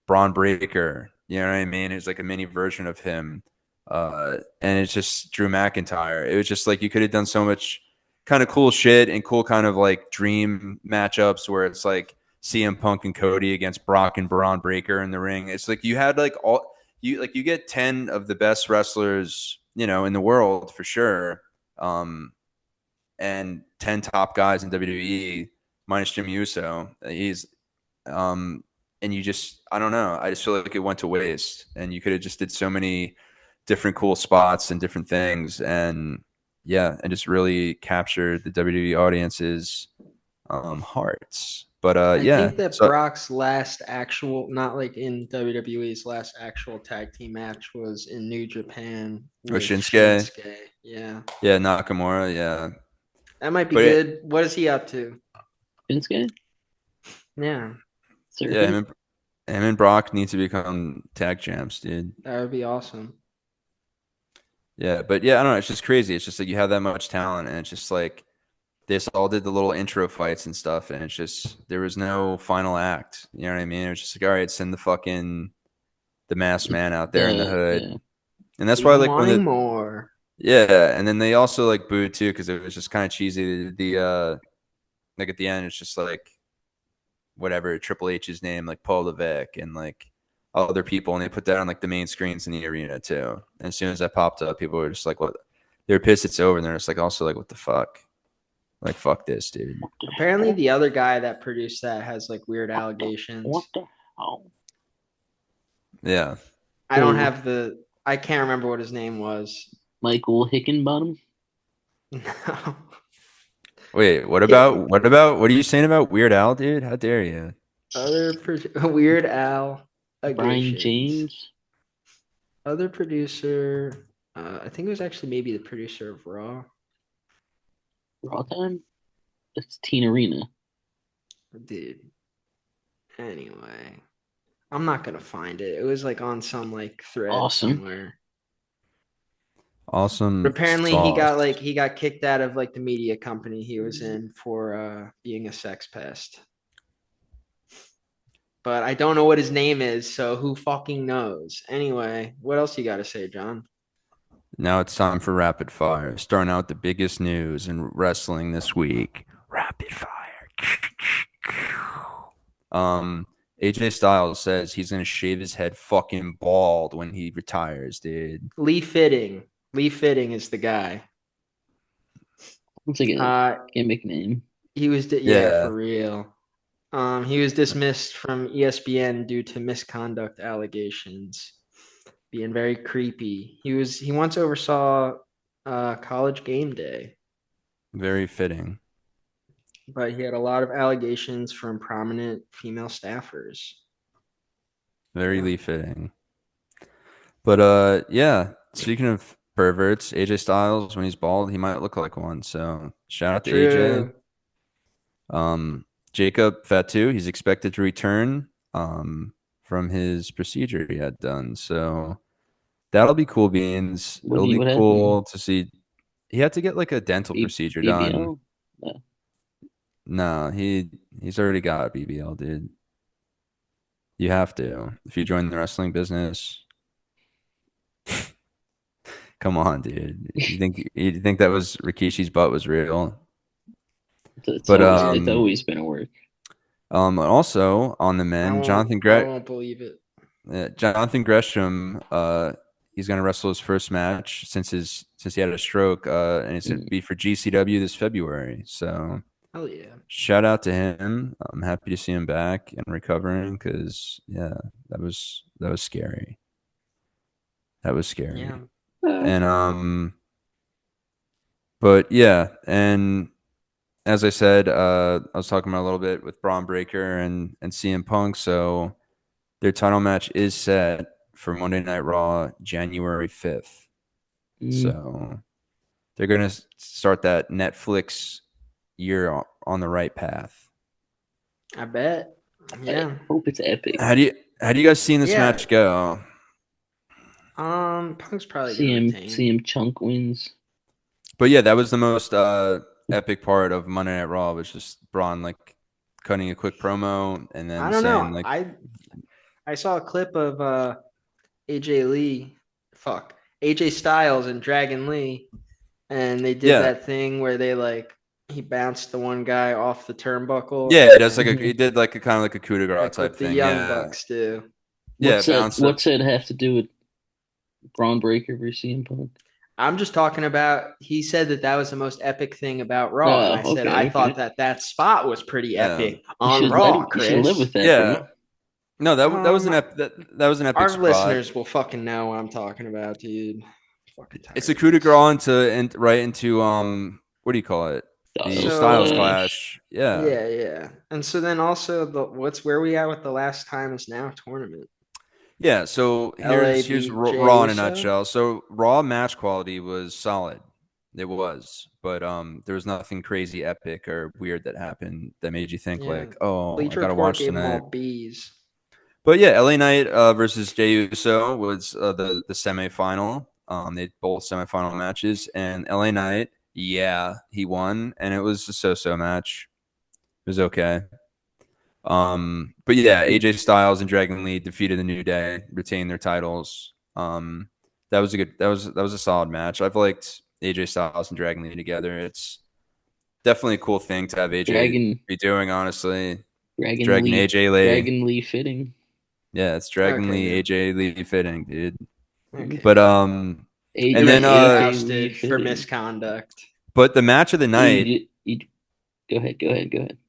Braun Breaker. You know what I mean? It's like a mini version of him, and it's just Drew McIntyre. It was just like you could have done so much kind of cool shit and cool kind of like dream matchups where it's like CM Punk and Cody against Brock and Braun Breaker in the ring. It's like you had like all you get 10 of the best wrestlers, in the world for sure. Um, and 10 top guys in WWE minus Jimmy Uso. Um, and you just, I don't know. I just feel like it went to waste, and you could have just did so many different cool spots and different things. And yeah, and just really captured the WWE audience's hearts. But I yeah, think that so Brock's last actual, not like in WWE's last actual tag team match was in New Japan with with Shinsuke, Shinsuke. Yeah. yeah, Nakamura, yeah. That might be But good. What is he up to? Shinsuke? Yeah, yeah, Surfing? him and Brock need to become tag champs, dude. that would be awesome. Yeah, but yeah, I don't know. It's just crazy. It's just like you have that much talent, and it's just like this all did the little intro fights and stuff, and it's just there was no final act. You know what I mean? It was just like, all right, send the masked man out there in the hood, Yeah. and that's Leave why him like when wanting more. yeah, and then they also like booed too because it was just kind of cheesy. Like at the end, it's just like whatever Triple H's name, like Paul Levesque, and like other people, and they put that on like the main screens in the arena too. And as soon as that popped up, people were just like, "What?" They were pissed it's over, and they're just like, also like, "What the fuck? Like, fuck this, dude." What the Apparently, hell? the other guy that produced that has like weird What allegations. the hell? Yeah. I don't Who? have the. I can't remember what his name was. Michael Hickenbottom? No. Wait, Yeah. what are you saying about Weird Al, dude? How dare you? Weird Al Brian additions. James? Other producer. I think it was actually maybe the producer of Raw. Raw time? That's Tina Arena. Dude. Anyway, I'm not gonna find it. It was like on some like thread Awesome. somewhere. But Awesome apparently sauce. he got kicked out of like the media company he was in for being a sex pest. But I don't know what his name is, so who fucking knows? Anyway, what else you got to say, John? Now it's time for rapid fire. Starting out with the biggest news in wrestling this week. Rapid fire. AJ Styles says he's gonna shave his head fucking bald when he retires, dude. Lee Fitting. Lee Fitting is the guy. It's like a Uh, gimmick name. he was yeah, Yeah. for real. He was dismissed from ESPN due to misconduct allegations, being very creepy. He once oversaw College Game Day, Very fitting. but he had a lot of allegations from prominent female staffers. Very Yeah. fitting. But yeah. Speaking of perverts, AJ Styles, when he's bald, he might look like one. So shout out to AJ. True. Jacob Fatu, he's expected to return from his procedure he had done. So that'll be cool beans. It'll be What happened? cool to see. He had to get like a dental procedure done. BBL? No. No, he's already got BBL, dude. You have to if you join the wrestling business. Come on, dude. You think that was Rikishi's butt was real? But It's always been a work. also on the men, I won't believe it. Jonathan Gresham, he's gonna wrestle his first match since he had a stroke, and it's gonna be for GCW this February. So Hell yeah. shout out to him. I'm happy to see him back and recovering because yeah, that was scary. That was scary. Yeah. And but yeah, and as I said, I was talking about a little bit with Braun Breaker and CM Punk. So their title match is set for Monday Night Raw, January 5th. So they're going to start that Netflix year on the right path. I bet. Yeah. I hope it's epic. How do you guys seen this match go? Punk's probably gonna retain. CM Chunk wins. But yeah, that was the most epic part of Monday Night Raw, was just Braun like cutting a quick promo and then I don't saying know. like I saw a clip of AJ Styles and Dragon Lee, and they did that thing where he bounced the one guy off the turnbuckle. Yeah, it does he did like a kind of like a coup de grace type thing. The Young Bucks do. What's that have to do with Braun Breaker versus CM Punk? I'm just talking about. He said that was the most epic thing about Raw, and I said I thought that spot was pretty epic on Raw. Chris, you should live with that. Yeah. Bro. No, that was an epic. That was an epic. Our spot. Listeners will fucking know what I'm talking about, dude. It's a coup de grace into what do you call it? The Styles Clash. Yeah. Yeah. And so then also where we at with the Last Time Is Now tournament. Yeah, so here's Raw in a nutshell. So Raw match quality was solid. It was, but there was nothing crazy epic or weird that happened that made you think like, oh, Bleacher I gotta watch gave tonight. them all B's. But yeah, LA Knight versus Jey Uso was the semifinal. They both semifinal matches, and LA Knight, he won, and it was a so-so match. It was okay. But yeah, AJ Styles and Dragon Lee defeated the New Day, retained their titles. That was a solid match. I've liked AJ Styles and Dragon Lee together. It's definitely a cool thing to have AJ be doing, honestly. Dragon AJ Lee. Dragon Lee fitting. Yeah, it's Dragon Lee, AJ Lee fitting, dude. Okay. But AJ and then ousted for misconduct. But the match of the night. Go ahead.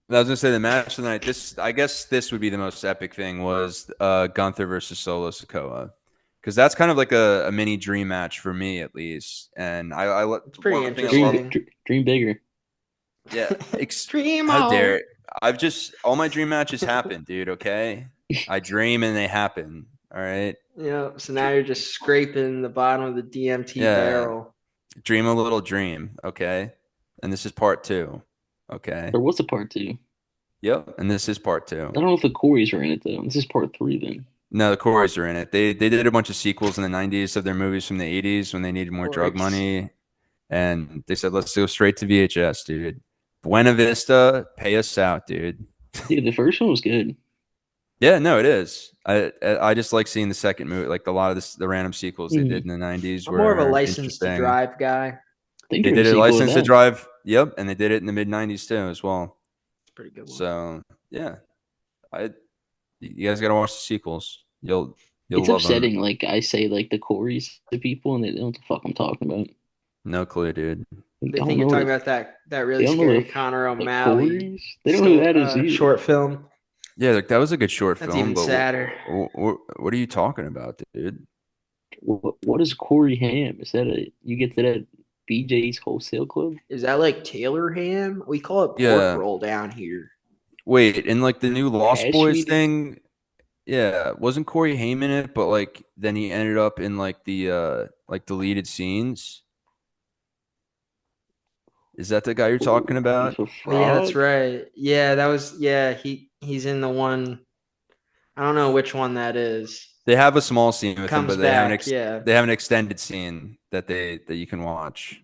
I was gonna say the match of the night. I guess this would be the most epic thing was Gunther versus Solo Sikoa, because that's kind of like a mini dream match for me at least, and it's pretty interesting. Dream bigger. Yeah, extreme. How dare all my dream matches happen, dude. Okay, I dream and they happen. All right. Yeah. So now you're just scraping the bottom of the DMT barrel. Dream a little dream, okay, and this is part 2. Okay. There was a part 2. Yep, and this is part 2. I don't know if the Coreys are in it though. This is part 3 then. No, the Coreys are in it. They did a bunch of sequels in the 90s of their movies from the 80s when they needed more drug money, and they said let's go straight to VHS, dude. Buena Vista, pay us out, dude. Dude, the first one was good. Yeah, no, it is. I just like seeing the second movie, like a lot of the random sequels they did in the 90s. I'm more of a License to Drive guy. They did a License to Drive, yep, and they did it in the mid-90s too as well. It's a pretty good one. So, yeah. You guys got to watch the sequels. You'll it's love upsetting, them. like I say like the Coreys to people and they don't know what the fuck I'm talking about. No clue, dude. They think you're talking about that really scary Conor O'Malley. They don't know who that is either. Short film. Yeah, like that was a good short That's film, even but sadder. what are you talking about, dude? What is Corey Ham? Is that a you get that at BJ's Wholesale Club? Is that like Taylor ham? We call it pork Yeah. roll down here. Wait, in like the new Lost Hash Boys meat? thing, yeah, wasn't Corey Haim in it, but like then he ended up in like the like deleted scenes. Is that the guy you're talking Ooh, he's about? a Oh yeah, that's frog. right. He's in the one. I don't know which one that is. They have a small scene with him, Comes but back, yeah. they have an extended scene that you can watch.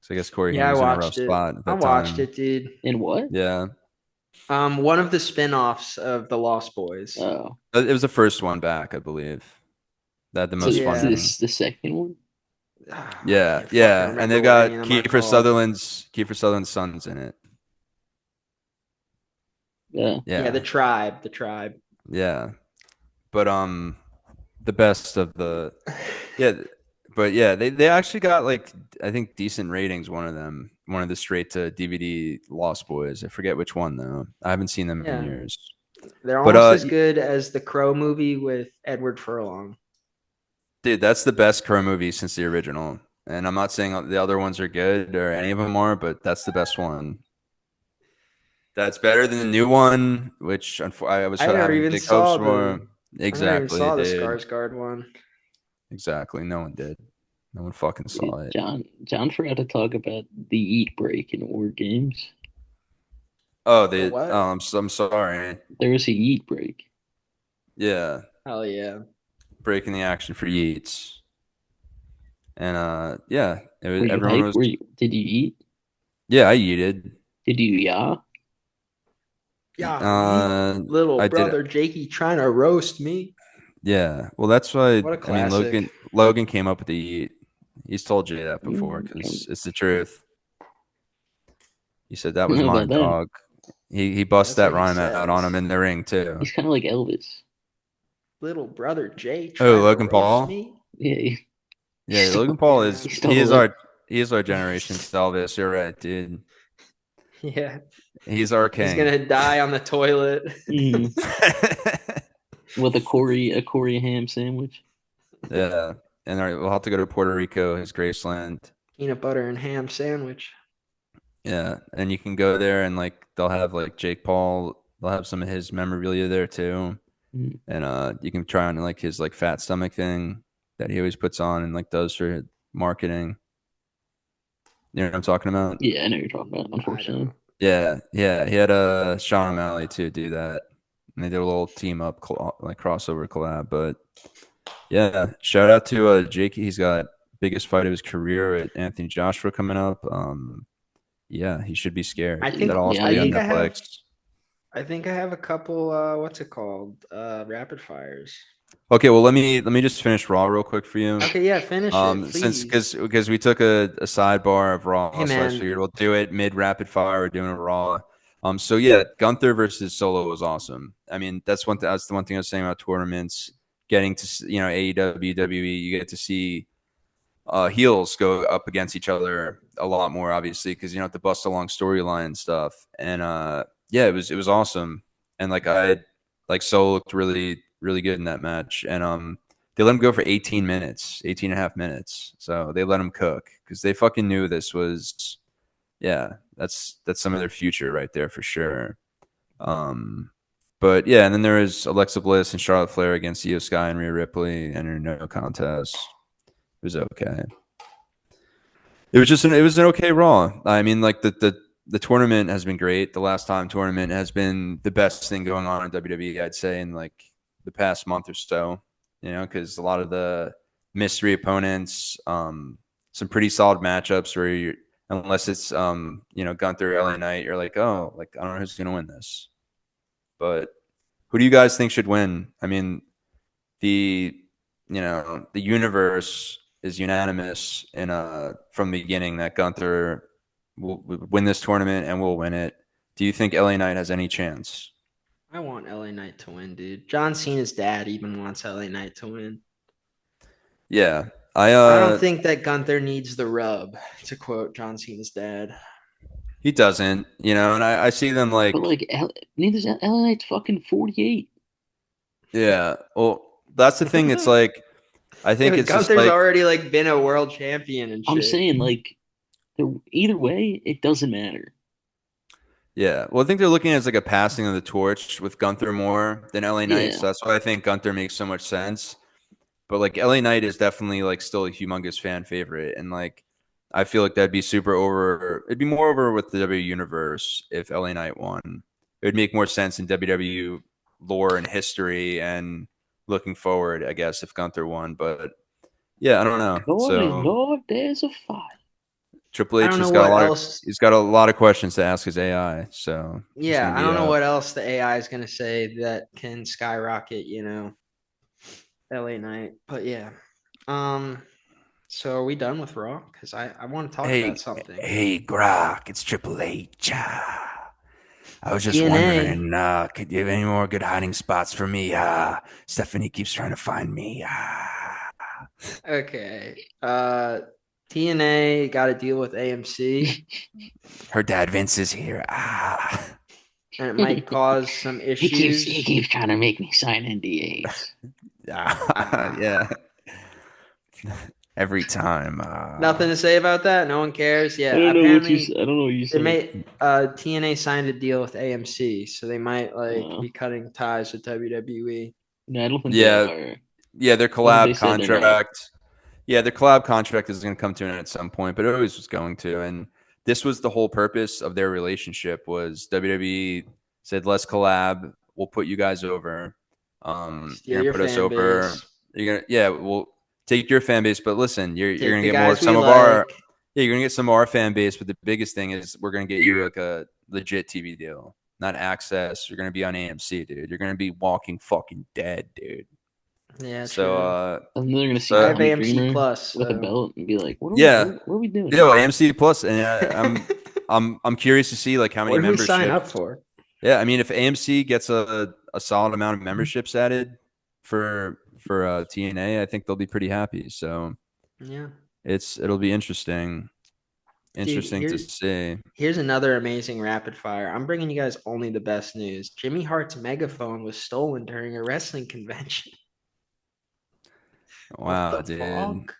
So I guess Corey Yeah, Haim I was in a rough watched it. spot at I that watched time. it, dude. And what? Yeah. One of the spin-offs of The Lost Boys. Oh, It was the first one back, I believe. That had the so most Yeah. funding. this the second one? I Yeah, can't fucking yeah. And remember they've what any of got them are called. Kiefer Sutherland's sons in it. Yeah. Yeah, the Yeah. tribe. The tribe. Yeah. But the best of the yeah, but yeah, they actually got like I think decent ratings. One of them, one of the straight to DVD Lost Boys. I forget which one though. I haven't seen them in Yeah. years. They're But almost as good as the Crow movie with Edward Furlong. dude, that's the best Crow movie since the original. And I'm not saying the other ones are good or any of them are, but that's the best one. That's better than the new one, which I was I never having even big hopes saw for. the I never even Exactly, saw the dude. Skarsgård one. Exactly. No one did. No one fucking Wait, saw it. John forgot to talk about the eat break in War Games. Oh, The they. what? I'm sorry. There was a eat break. Yeah, Hell yeah. breaking the action for Yeats, and yeah, it was Were you everyone hype? was. Did you eat? Yeah, I yeeted. Did you yeah? Yeah, Uh, little I did. brother Jakey trying to roast me. Yeah. Well, that's why. What a I mean, classic. Logan came up with the yeet. He's told Jay that before Mm, because it's the truth. He said that I don't was know mine, about that. dog. He Yeah, bust that's that what he rhyme out on him says. in the ring too. He's kind of like Elvis. Little brother Jay Oh, trying to Logan roast Paul. me. Yeah, Yeah, Logan Paul Yeah. he is stole it. he is our generation's Elvis. You're right, dude. Yeah. He's our He's king. gonna die on the toilet. Mm, with a Corey ham sandwich. Yeah, and all right, we'll have to go to Puerto Rico, his Graceland. Peanut butter and ham sandwich. Yeah, and you can go there and like they'll have like Jake Paul. They'll have some of his memorabilia there too, Mm. and you can try on like his like fat stomach thing that he always puts on and like does for marketing. You know what I'm talking about? Yeah, I know what you're talking about. I Unfortunately, don't. Yeah, yeah. He had Sean O'Malley too do that, and they did a little team up like crossover collab. But yeah, shout out to Jake. He's got biggest fight of his career at Anthony Joshua coming up. Yeah, he should be scared. I think That'll also I be on think Miyagi. I have Netflix. I think I have a couple what's it called? Rapid fires. Okay, well let me just finish Raw real quick for you. Okay, yeah, finish it, Since please. because we took a sidebar of Hey Raw, so I man, figured we'll do it mid rapid fire. We're doing a Raw. So yeah, Gunther versus Solo was awesome. I mean, that's the one thing I was saying about tournaments. Getting to AEW, WWE, you get to see heels go up against each other a lot more, obviously, because you don't have to bust along storyline and stuff. And yeah, it was awesome. And like Solo looked really good in that match. And they let him go for 18 minutes, 18 and a half minutes. So they let him cook because they fucking knew this was yeah, that's some of their future right there for sure. Um, but yeah, and then there was Alexa Bliss and Charlotte Flair against Io Sky and Rhea Ripley, and no contest. It was okay. It was an okay Raw. I mean, like the tournament has been great. The last time tournament has been the best thing going on in WWE, I'd say, in like the past month or so. You know, because a lot of the mystery opponents, some pretty solid matchups where you unless it's Gunther LA Knight, you're like, oh, like I don't know who's gonna win this. But who do you guys think should win? I mean, the the universe is unanimous in from the beginning that Gunther will win this tournament and will win it. Do you think LA Knight has any chance? I want LA Knight to win, dude. John Cena's dad even wants LA Knight to win. Yeah, I I don't think that Gunther needs the rub, to quote John Cena's dad. He doesn't, and I see them But like, like, neither's LA Knight's fucking 48. yeah. Well, that's the thing. It's like I think Yeah, it's just Gunther's like, already like been a world champion and I'm shit. saying like, either way, it doesn't matter. yeah. Well, I think they're looking at it as like a passing of the torch with Gunther more than LA Knight. Yeah. So that's why I think Gunther makes so much sense. But like LA Knight is definitely like still a humongous fan favorite, and like I feel like that'd be super over. It'd be more over with the W Universe if LA Knight won. It would make more sense in WWE lore and history and looking forward, I guess, if Gunther won. But yeah, I don't know. Holy So Lord, there's a fire. Triple I H don't know has got a what lot of else. he's got a lot of questions to ask his AI. So he's Yeah, gonna I be don't know what else the AI is gonna say that can skyrocket, LA Knight. But yeah. Um, so are we done with Raw? Because I want to talk about Hey, something. hey, Grok, it's Triple H. I was just TNA. wondering, could you have any more good hiding spots for me? Stephanie keeps trying to find me. Okay. TNA got to deal with AMC, Her dad Vince is here. and it might cause some He issues. keeps trying to make me sign NDAs. Yeah. Ah, Every time. nothing to say about that. No one cares. I Yeah, don't know what apparently I don't know what you they said. may TNA signed a deal with AMC, so they might like Uh, be cutting ties with WWE. no, I don't think they Yeah, are. yeah, their I think they collab said they're not. contract. Yeah, their collab contract is going to come to an end at some point, but it always was going to. And this was the whole purpose of their relationship was WWE said, let's collab. We'll put you guys over. You're Steal gonna your put us fan over. base. You're gonna, yeah, we'll take your fan base, but listen, you're Take gonna the get more guys we some of our, like. yeah, you're gonna get some of our fan base. But the biggest thing is we're gonna get you like a legit TV deal, not access. You're gonna be on AMC, dude. You're gonna be Walking fucking Dead, dude. Yeah, So, true. And they're gonna see I so have Tommy AMC Dreamer Plus, with a so belt and be like, yeah, what are we doing yo, here? AMC Plus, and I'm curious to see like how many what did we sign up memberships. for? Yeah, I mean, if AMC gets a solid amount of memberships added for TNA, I think they'll be pretty happy. So Yeah. it'll be Dude, interesting to see. here's another amazing rapid fire. I'm bringing you guys only the best news. Jimmy Hart's megaphone was stolen during a wrestling convention. What Wow, the dude. fuck?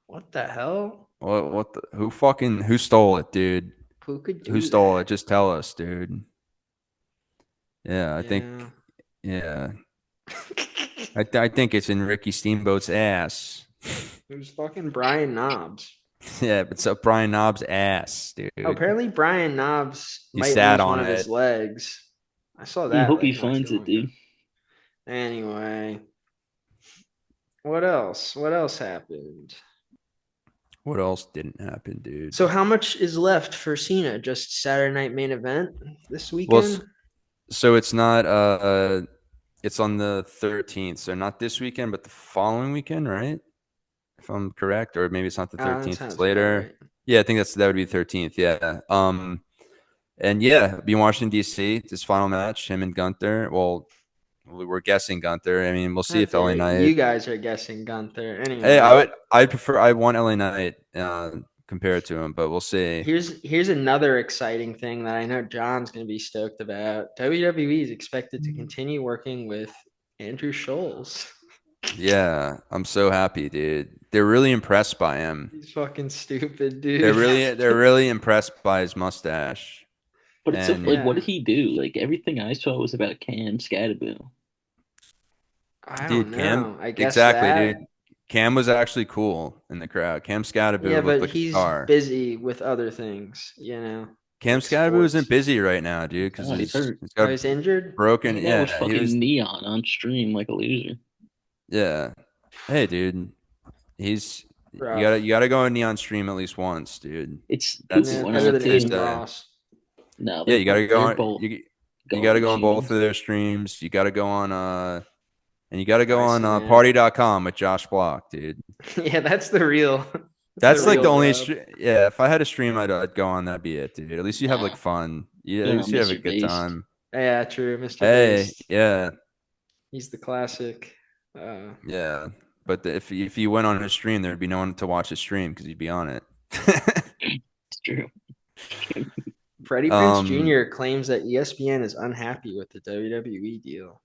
What the hell? Who stole it, dude? Who could Who do stole it? that? Just tell us, dude. Yeah, I Yeah. think yeah. I think it's in Ricky Steamboat's ass. It was fucking Brian Knobs. Yeah, but it's up Brian Knob's ass, Oh, dude. apparently Brian Knobs He might sat lose one on of his it. legs. I saw I that hope he like not too finds it, long ago. dude. Anyway, what else? What else happened? What else didn't happen, dude? So how much is left for Cena? Just Saturday night main event this Well, weekend? so it's not it's on the 13th. So not this weekend, but the following weekend, right? If I'm correct, or maybe it's not the That 13th, it's sounds about later. right. Yeah, I think that would be the 13th. Yeah. And yeah, be in Washington D.C. This final match, him and Gunther. Well, we're guessing Gunther. I mean, we'll see How if LA dare you? Knight. You guys are guessing Gunther. Hey, Anyway, I want LA Knight compared to him, but we'll see. here's another exciting thing that I know John's going to be stoked about. WWE is expected to continue working with Andrew Scholes. Yeah, I'm so happy, dude. They're really impressed by him. He's fucking stupid, dude. They're really impressed by his mustache. But it's so like, And what Yeah, did he do? Like everything I saw was about Cam Scatterbill. I don't dude, Cam, know. I guess exactly, dude. that. Cam was actually cool in the crowd. Cam Yeah, Scatterbo looked but like a he's star. busy with other things, Cam like Scatterbo isn't sports. busy right now, dude, because Oh, he's hurt. he's Oh, got a he's injured? broken. Came out with Yeah, he was. fucking neon on stream like a loser. Yeah. Hey, dude, he's Rough. you gotta go on Neon Stream at least once, dude. It's That's Puka Yeah, went it's on that's better it what than they Dean too. say. Ross. No, Yeah, you gotta go they're on. both You gold gotta go on both machines. of their streams. You gotta go on and you gotta go I on see, man. party.com with Josh Block, dude. Yeah, that's the real. That's the That's like real the only job. yeah, if I had a stream I'd go on, that'd be it, dude. At least you have like Nah, fun. Yeah, at going least on you have a Mr. good Based. time. Yeah, true. Mr. Hey, Based. yeah, He's the classic. yeah. But if you went on his stream, there'd be no one to watch his stream because you'd be on it. It's true. Freddie Prinze Um, Jr. claims that ESPN is unhappy with the WWE deal.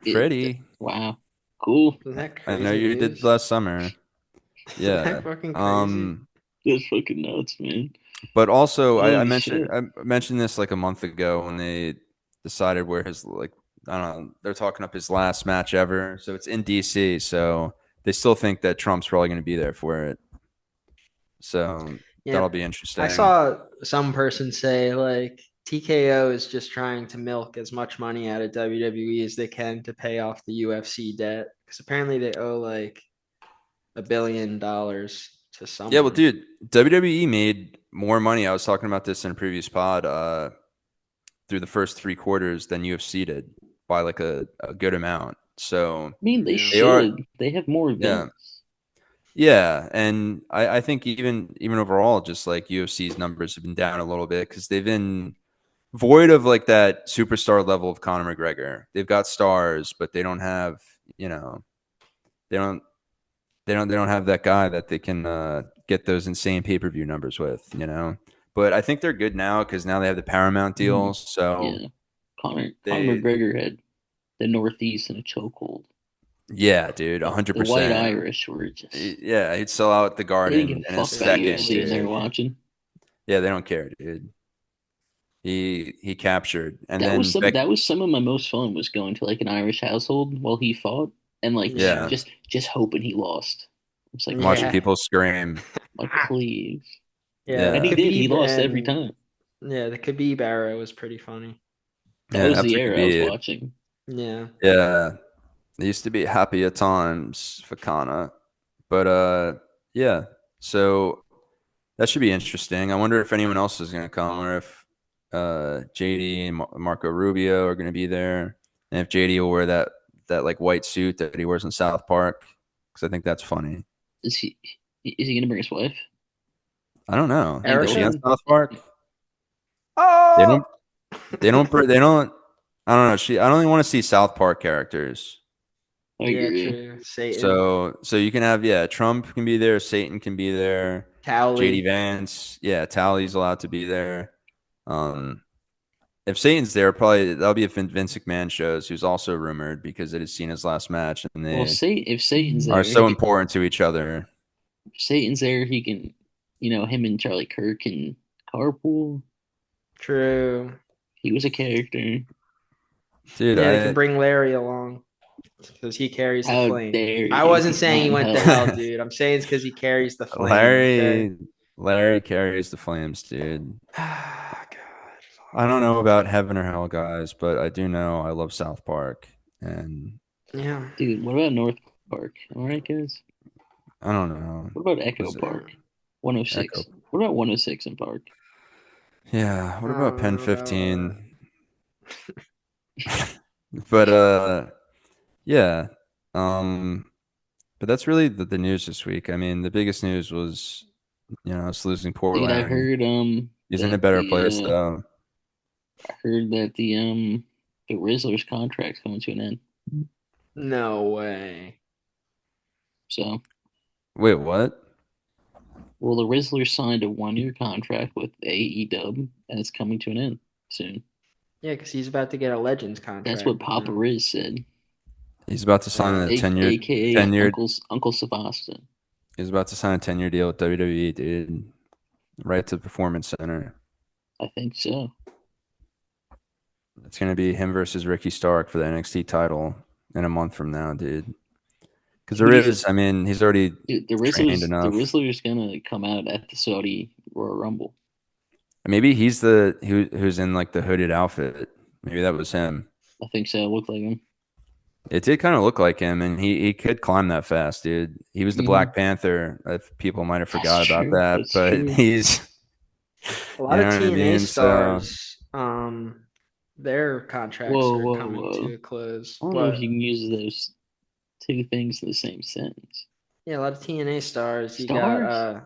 It, Freddie, wow, cool. Isn't that I know crazy you did news? last summer. Isn't that Yeah. fucking crazy? Um, That's fucking nuts, man. but also I Holy mentioned shit. I mentioned this like a month ago when they decided where his like I don't know, they're talking up his last match ever. So it's in DC, so they still think that Trump's probably gonna be there for it. So Yeah, that'll be I interesting. saw some person say like TKO is just trying to milk as much money out of WWE as they can to pay off the UFC debt because apparently they owe like $1 billion to Yeah, well, someone. dude, WWE made more money. I was talking about this in a previous pod, through the first 3 quarters than UFC did by like a good amount. So I mean, they Yeah, they are, should. They have more yeah, events. yeah, and I think even overall, just like UFC's numbers have been down a little bit because they've been void of like that superstar level of Conor McGregor. They've got stars, but they don't have, you know, they don't they don't have that guy that they can get those insane pay-per-view numbers with, you know. But I think they're good now because now they have the Paramount Mhm. deals. So Yeah. Conor they, McGregor had the Northeast in a chokehold. yeah, dude, The White 100%. Irish were just Yeah, he'd sell out the they didn't give a Garden in a fuck about second, UFC and they're seriously. dude. watching. Yeah, they don't care, dude. He captured, and That was then some Beck, that was some of my most fun was going to like an Irish household while he fought and like yeah, Yeah. just hoping he lost. It's like watching Yeah. people scream. like please. Yeah, the And he Yeah, did. He Khabib lost every and time. yeah, the Khabib era was pretty funny. That yeah. was the After era I was Khabib, watching. Yeah. yeah, they used to be happy at times for Kana, but yeah. So that should be interesting. I wonder if anyone else is going to come, or if JD and Marco Rubio are going to be there, and if JD will wear that like white suit that he wears in South Park, because I think that's funny. Is he gonna bring his wife I don't know. and Is she on Erica? girlfriend? South Park? They Oh, don't. They don't. They don't. I don't know. I don't even want to see South Park characters. I yeah, agree. true. Satan, So you can have, yeah, Trump can be there, Satan can be there, JD Cowley. Vance, yeah, Tally's allowed to be there. Um, if Satan's there, probably that'll be if Vince McMahon shows, who's also rumored because it is seen his last match, and Well, they say if Satan's are there, so important to each other. if Satan's there, he can, him and Charlie Kirk can carpool. True. He was a character. Dude, Yeah, they can bring Larry along because he carries the How flame. dare I you? wasn't He's saying not he in went to hell. hell, dude. I'm saying it's because he carries the flame. Okay. Larry Larry carries the flames, dude. God. I don't know about heaven or hell, guys, but I do know I love South Park, and Yeah. Dude, what about North Park? All right, guys. I don't know. What about Echo Was it Yeah. Park? Echo? 106. What about 106 in Park? Yeah. What I about don't Pen know about all that. 15? But yeah. Um, but that's really the news this week. I mean, the biggest news was, us losing poor Dude, Larry. He's in a that better place the though. I heard that the Rizzler's contract's coming to an end. No way. So, Wait, what? well, the Rizzler signed a 1 year contract with AEW, and it's coming to an end soon. Yeah, because he's about to get a Legends That's what contract Papa now. Riz said, He's about to sign a 10 year aka 10 year Uncle Savasta. he's about to sign a 10-year deal with WWE, dude. Right to Performance Center. I think so. It's gonna be him versus Ricky Stark for the NXT title in a month from now, dude. Because there Dude, is, I mean, he's already dude, trained The enough. Rizzler's gonna come out at the Saudi Royal Rumble. Maybe he's the who's in like the hooded outfit. Maybe that was him. I think so. Look like him. It did kind of look like him, and he could climb that fast, dude. He was the Hmm. Black Panther. If people might have That's forgot about true. that, That's but true. he's, A you lot know of what I TNA mean. So stars, their contracts Whoa, are whoa, coming whoa. to a close. I don't know if you What? can use those two things in the same sentence. Yeah, a lot of TNA stars. You got Stars?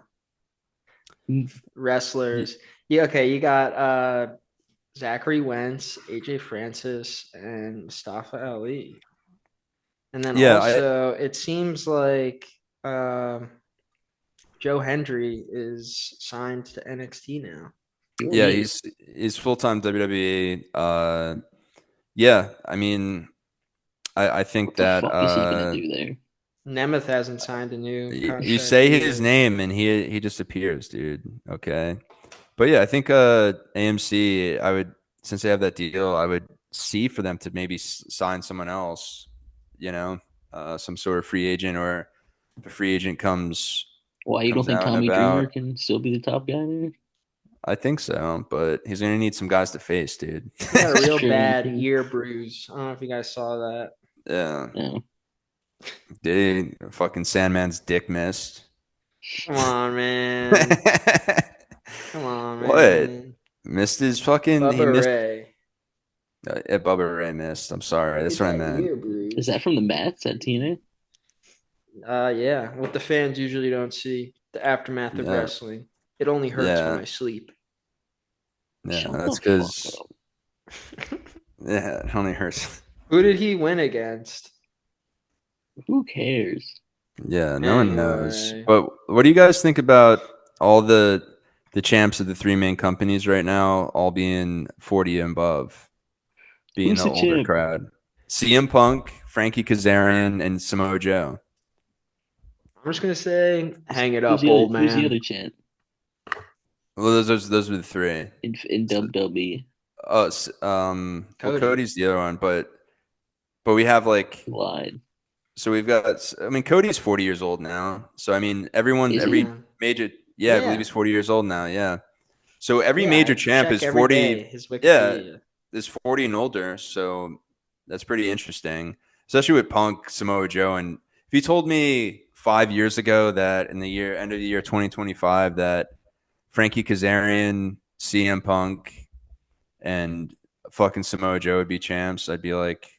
Mm. wrestlers. Yeah, okay, you got Zachary Wentz, AJ Francis, and Mustafa Ali. And then yeah, I also it seems like Joe Hendry is signed to NXT now. Yeah, Really? he's full-time WWE. Yeah, I mean, I think What the that fuck is he gonna do there? Nemeth hasn't signed a new you contract say his either. name and he just appears, dude. Okay. But yeah, I think AMC, I would, since they have that deal, I would see for them to maybe sign someone else, you know, some sort of free agent, or if a free agent Why, you don't comes think out and Tommy Dreamer about. can still be the top guy there? I think so, but he's gonna need some guys to face, dude. He got a That's real true. bad True. ear bruise. I don't know if you guys saw that. Yeah, Yeah. dude, fucking Sandman's dick missed. Come on, man. Come on, What? man. Missed his fucking. He Bubba missed. Ray. Bubba Ray missed. I'm sorry. That's Get what I that meant. ear Is bruise. that from the Mats at TNA? Yeah. What the fans usually don't see. The aftermath of Yeah, wrestling. It only hurts when yeah, I sleep. yeah. Shut the That's fuck because up. yeah, it only hurts. Who did he win against? Who cares? Yeah, no one knows. Anyway. But what do you guys think about all the champs of the three main companies right now, all being 40 and above, being Who's the the older champ? crowd? CM Punk, Frankie Kazarian, and Samoa Joe. I'm just gonna say, hang it Who's up, the other? old Who's the man. other champ Well, those were the three. in So, WWE? well, Cody. Cody's the other one, but we have like, Lied. so we've got. I mean, Cody's 40 years old now. So I mean, everyone, Is he? every Yeah. major, yeah, I believe Yeah. he's 40 years old now. Yeah. So every Yeah. major I champ check is every 40. day his Yeah, Wikipedia. is 40 and older. So that's pretty interesting, especially with Punk, Samoa Joe. And if you told me 5 years ago that in the end of the year 2025, that Frankie Kazarian, CM Punk, and fucking Samoa Joe would be champs, I'd be like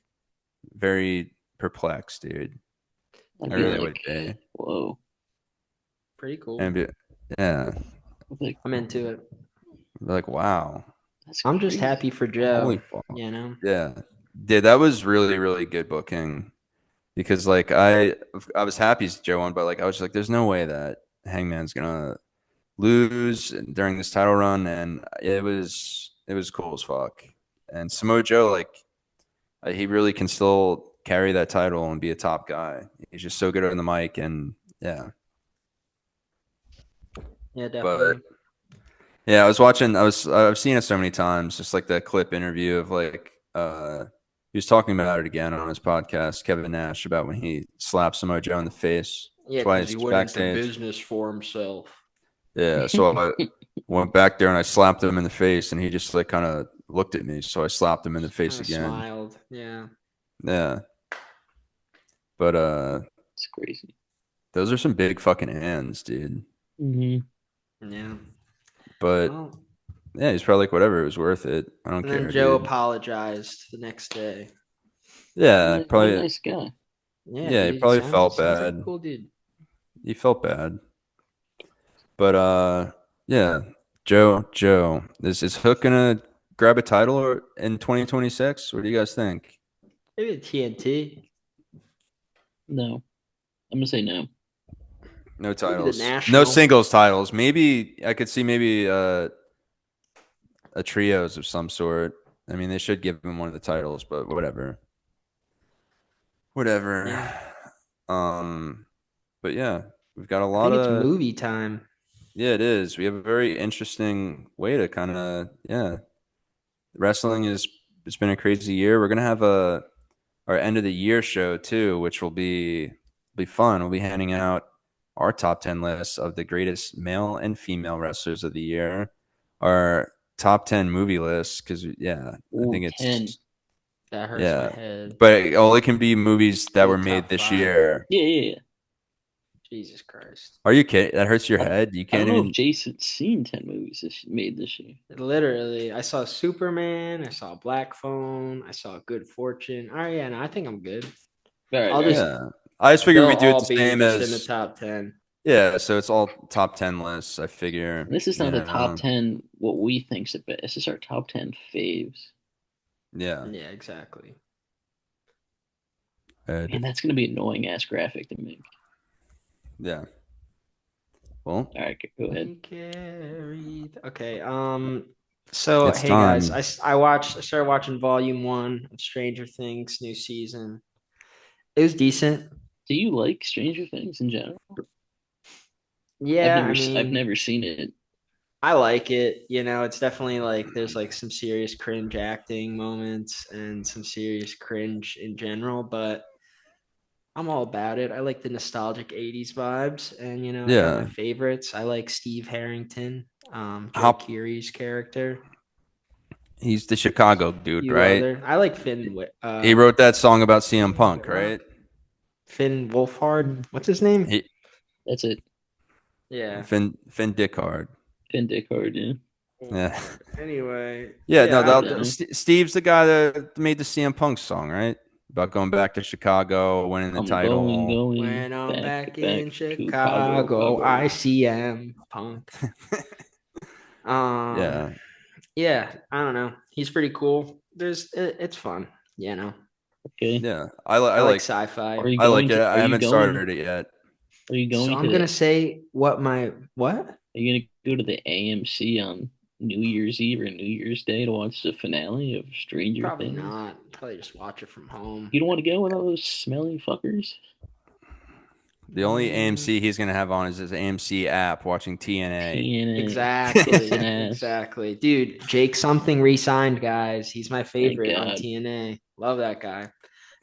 very perplexed, dude. I'd I be really like, would be. whoa. Pretty cool. And yeah, I'd be like, I'm into it. like wow, that's I'm just happy crazy. for holy Joe. fuck, You know. yeah, dude, that was really really good booking. Because like I was happy Joe won, but like I was just like, there's no way that Hangman's gonna lose during this title run, and it was cool as fuck. And Samoa Joe, like he really can still carry that title and be a top guy. He's just so good on the mic, and yeah. Yeah, But definitely. yeah, I was watching. I've seen it so many times. Just like that clip interview of like he was talking about it again on his podcast, Kevin Nash, about when he slapped Samoa Joe in the face Yeah, because he twice went into backstage. business for himself. Yeah, so I went back there and I slapped him in the face, and he just like kind of looked at me. So I slapped him in the face Kind of again. smiled. Yeah. Yeah, but It's crazy. those are some big fucking hands, dude. Hmm. Yeah. But Well, yeah, he's probably like, whatever, it was worth it. I don't and then care, Joe dude. apologized the next day. Yeah, What a probably. nice guy. Yeah, Yeah, he dude. probably felt Sounds like a bad. cool dude. He felt bad. But yeah, Joe, is Hook gonna grab a title in 2026? What do you guys think? Maybe TNT. No, I'm gonna say no. No Maybe the titles, no National. singles titles. Maybe I could see maybe a trios of some sort. I mean, they should give him one of the titles, but whatever, whatever. Yeah. Um, but yeah, we've got a I lot think it's of. movie time. Yeah, it is. We have a very interesting way to kind of wrestling is it's been a crazy year. We're gonna have our end of the year show too, which will be fun. We'll be handing out our top 10 lists of the greatest male and female wrestlers of the year, our top 10 movie lists, because yeah, I Ooh, think 10. it's That hurts my yeah, head. but it only can be movies that Maybe were made top this five. year. Yeah, yeah, yeah. Jesus Christ. Are you kidding? That hurts your I, head. You I don't can't know if even. Jason's seen 10 movies made this year. Literally, I saw Superman. I saw Black Phone. I saw Good Fortune. Oh yeah, no, I think I'm good. All right, I'll all right. just Yeah, I just figured they'll we do it all the be same just in the as top 10. yeah. So it's all top 10 lists. I figure This is not the top 10 what we think's the best. This is our top 10 faves. yeah. Yeah, exactly. Ed. Man, that's gonna be an annoying ass graphic to make. Yeah. Well, All right, go ahead. We carried. Okay. So it's hey guys, time. I started watching Volume 1 of Stranger Things new season. It was decent. Do you like Stranger Things in general? Yeah, I've never seen it. I like it. It's definitely like there's like some serious cringe acting moments and some serious cringe in general, but I'm all about it. I like the nostalgic 80s vibes, and I got my Yeah. favorites. I like Steve Harrington, Joe How Keery's character. he's the Chicago dude, Few right? other. I like He wrote that song about CM Punk, right? Finn Wolfhard. What's his name? He That's it. Yeah. Finn Dickhard. Finn Dickard, yeah. Yeah. Wolfhard. Anyway, Yeah, no, yeah, I Put don't it know. down. Steve's the guy that made the CM Punk song, right? About going back to Chicago, winning the I'm going, title. going When I'm back, back back in to Chicago, Chicago, Chicago. ICM Punk. Um, Yeah, yeah, I don't know. He's pretty cool. It's fun. You know, Okay. yeah. I like sci-fi. I like it. I haven't started it yet. Are you So going I'm to gonna say what? are you gonna go to the AMC on New Year's Eve or New Year's Day to watch the finale of Stranger Probably Things? not. Probably just watch it from home. You don't want to go with all those smelly fuckers? The only AMC he's gonna have on is his AMC app, watching TNA. TNA, tits and Exactly. ass. Exactly. Dude, Jake something re-signed, guys. He's my Thank favorite on God. TNA. Love that guy.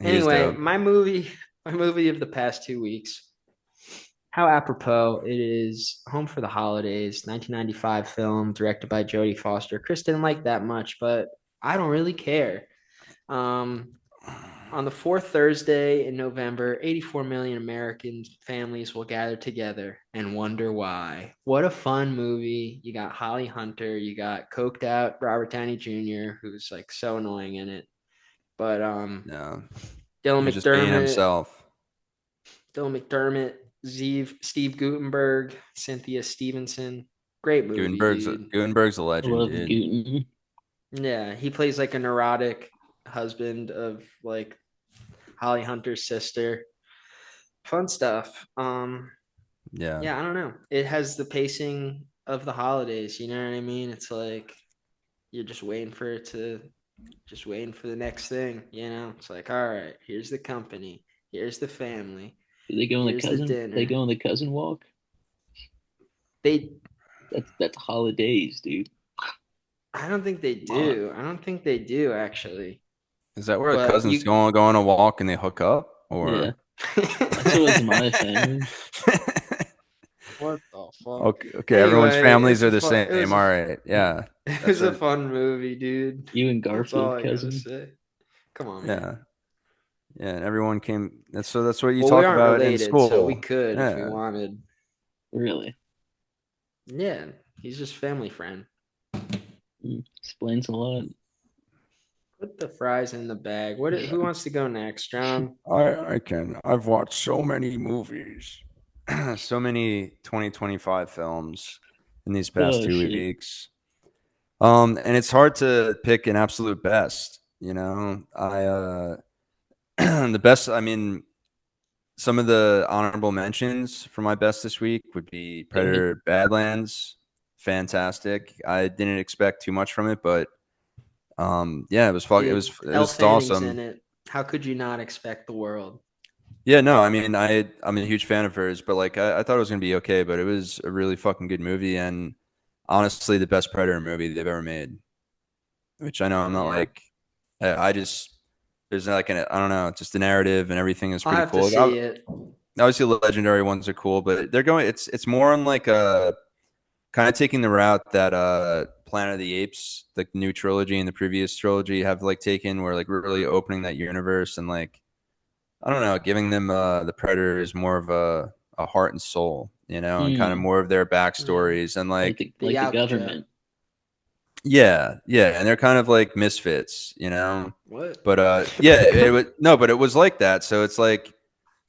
He is Anyway, dope. my movie of the past 2 weeks. How apropos it is. Home for the Holidays, 1995 film directed by Jodie Foster. Chris didn't like that much, but I don't really care. Um, on the fourth Thursday in November, 84 million American families will gather together and wonder why. What a fun movie. You got Holly Hunter, you got coked out Robert Downey Jr., who's like so annoying in it. But No, Dylan he's just being McDermott, himself. Dylan McDermott, Steve Gutenberg, Cynthia Stevenson. Great movie, dude. Gutenberg's a I legend, love dude. Gooten. Yeah, he plays like a neurotic husband of like Holly Hunter's sister. Fun stuff. Yeah, Yeah, I don't know. It has the pacing of the holidays, you know what I mean? It's like you're just waiting for the next thing, you know? It's like, all right, here's the company, here's the family, Do they go on the here's the cousin? They dinner. go on the cousin walk? They That's holidays, dude. I don't think they Come on. do. I don't think they do actually. is that where the But cousins you go on a walk and they hook up, Yeah. or? That's what was in my family. What the fuck? Okay, okay, everyone's Anyway, families are the same. All right, yeah, it that's was a a fun movie, dude. You and That's all Garfield I gotta cousin. say. Come on, man. yeah, yeah. And everyone came. That's what you Well, we talk aren't about in related, so we school. could if we Yeah, wanted. Really? Yeah, he's just family friend. Explains a lot. Put the fries in the bag. Who wants to go next, John? I can. I've watched so many movies, so many 2025 films in these past Oh two shit. weeks. And it's hard to pick an absolute best. The best. I mean, some of the honorable mentions for my best this week would be Go ahead. Predator Badlands. Fantastic. I didn't expect too much from it, but yeah, it was fun. It Dude, was it Elle was Fanning's in awesome. it. How could you not expect the world? Yeah, no, I mean, I'm a huge fan of hers, but like I thought it was gonna be okay, but it was a really fucking good movie, and honestly, the best Predator movie they've ever made. Which I know I'm not Yeah, like, I just there's like I don't know, just the narrative and everything is I'll pretty have to cool. see it. Obviously, the legendary ones are cool, but they're going. It's more on like a kind of taking the route that Planet of the Apes, the new trilogy and the previous trilogy have like taken, where like we're really opening that universe and like I don't know, giving them the Predators more of a heart and soul, and kind of Hmm. more of their Yeah, backstories and Like like the the Yakuza. government. yeah, and they're kind of like misfits. What? But yeah, it was no, but it was like that. So it's like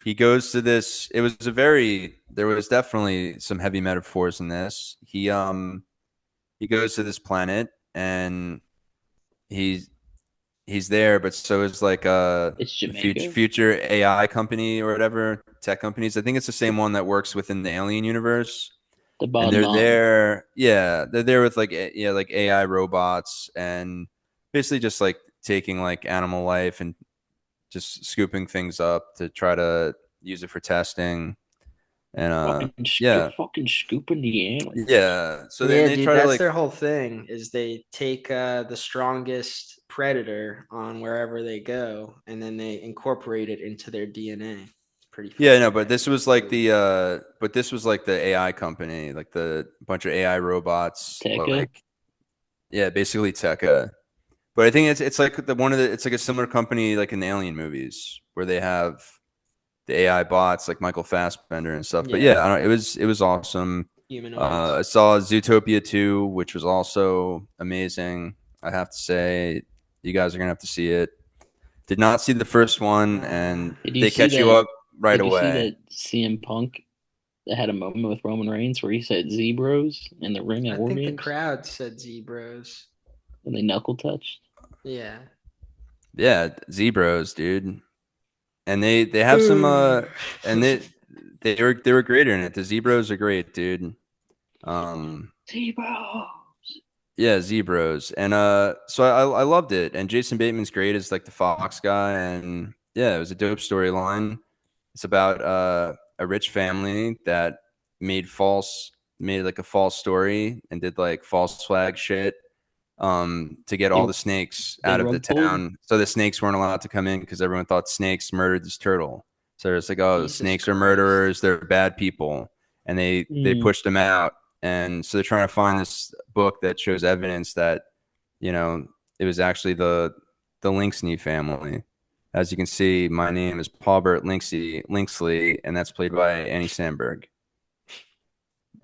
he goes to this. It was a very. There was definitely some heavy metaphors in this. He goes to this planet and he's he's there, but so is like It's the future Jamaica. future AI company or whatever tech companies. I think it's the same one that works within the Alien universe. The and bottom they're line. there. Yeah, they're there with like like AI robots and basically just like taking like animal life and just scooping things up to try to use it for testing. And They're yeah, fucking scooping the animals. yeah. So then Yeah, they dude, try to that's like their whole thing is they take the strongest predator on wherever they go, and then they incorporate it into their DNA. It's pretty yeah, no, fucking but this was like crazy. the AI company, like the bunch of AI robots, Tekka. like yeah, basically Tekka. But I think it's like it's like a similar company like in the Alien movies where they have the AI bots like Michael Fassbender and stuff. But Yeah, yeah, I don't, it was awesome. I humanoids. saw Zootopia 2, which was also amazing. I have to say, you guys are gonna have to see it. Did not see the first one, Uh, and Did you they see catch you that? up right Did you see away. that CM Punk that had a moment with Roman Reigns where he said "Zebros" in the ring at I War think the Games crowd said zebras. and they knuckle touched? Yeah. Yeah, Zebros, dude. And they have some and they were great in it. The Zebros are great, dude. Um Zebros. yeah, Zebros. And so I loved it. And Jason Bateman's great as like the Fox guy, and yeah, it was a dope storyline. It's about a rich family that made like a false story and did like false flag shit to get all They the snakes they out of the rug pulled. town. So the snakes weren't allowed to come in because everyone thought snakes murdered this turtle. So it's like, oh, the Jesus snakes are Christ. murderers, they're bad people. And they Mm, pushed them out. And so they're trying to find this book that shows evidence that, you know, it was actually the Linksley family. As you can see, my name is Paulbert Linksley, and that's played by Annie Samberg.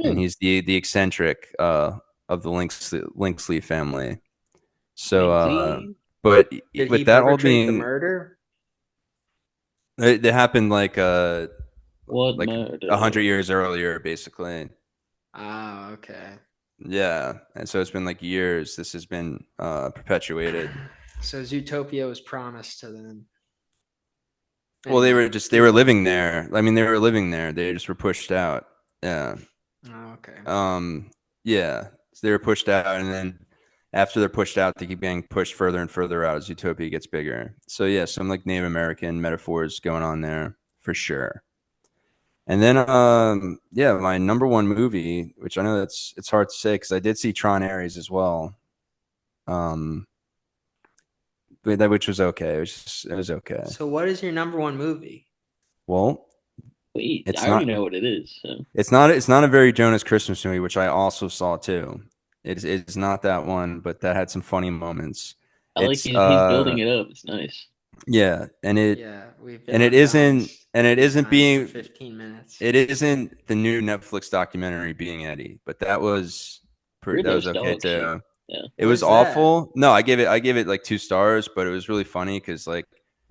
And hmm, he's the eccentric of the Linksley family. So, Linksy. but Did he with that all perpetrate the being, murder? it happened What like 100 years murder? earlier, basically. Ah, okay. Yeah, and so it's been like years. This has been perpetuated. So Zootopia was promised to them Well, and like they were given. living there. I mean, they were living there. They just were pushed out. Yeah. Oh, okay. Um. Yeah. So they were pushed out, and then after they're pushed out, they keep getting pushed further and further out as Utopia gets bigger. So yeah, some like Native American metaphors going on there for sure. And then, yeah, my number one movie, which I know it's hard to say because I did see Tron Ares as well, um, but that which was okay. It was okay. So what is your number one movie? Well, Wait, it's I already not know what it is. So it's not a very Jonas Christmas movie, which I also saw too. It's not that one, but that had some funny moments. I like It's he's building it up. It's nice. yeah, Yeah, we've been on and it isn't time for being 15 minutes. it isn't the new Netflix documentary Being Eddie, but that was Weirdo's okay dog shit. too. Yeah. It was What's that? awful. No, I gave it like 2 stars, but it was really funny because like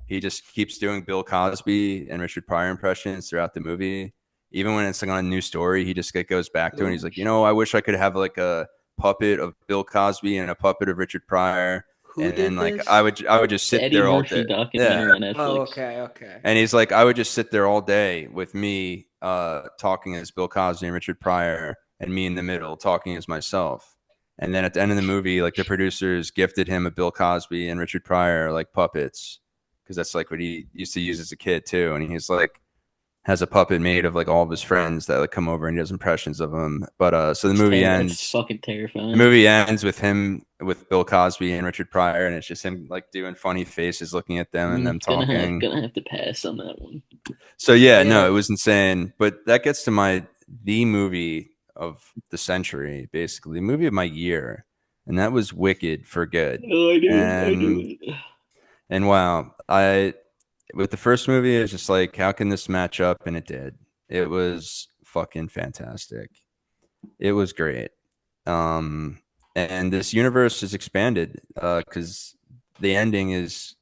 he just keeps doing Bill Cosby and Richard Pryor impressions throughout the movie. Even when it's like on a new story, he just like, goes back to it and he's Who like, I wish I could have like a puppet of Bill Cosby and a puppet of Richard Pryor. who And then did like this? I would just The sit Eddie there all Murphy day. Yeah. documentary on Oh, Netflix. okay, okay. And he's like, I would just sit there all day with me talking as Bill Cosby and Richard Pryor, and me in the middle talking as myself. And then at the end of the movie, like the producers gifted him a Bill Cosby and Richard Pryor like puppets because that's like what he used to use as a kid too. And he's like has a puppet made of like all of his friends that like come over and he does impressions of them. But so That's fucking the terrifying. movie ends with him with Bill Cosby and Richard Pryor, and it's just him like doing funny faces, looking at them, and them talking. Gonna have to pass on that one. So yeah, no, Yeah. it was insane. But that gets to the movie of the century, basically, the movie of my year, and that was Wicked for Good. Oh, I knew And it. wow, I with the first movie, it was just like, how can this match up? And it did. It was fucking fantastic. It was great. Um, and this universe is expanded because the ending is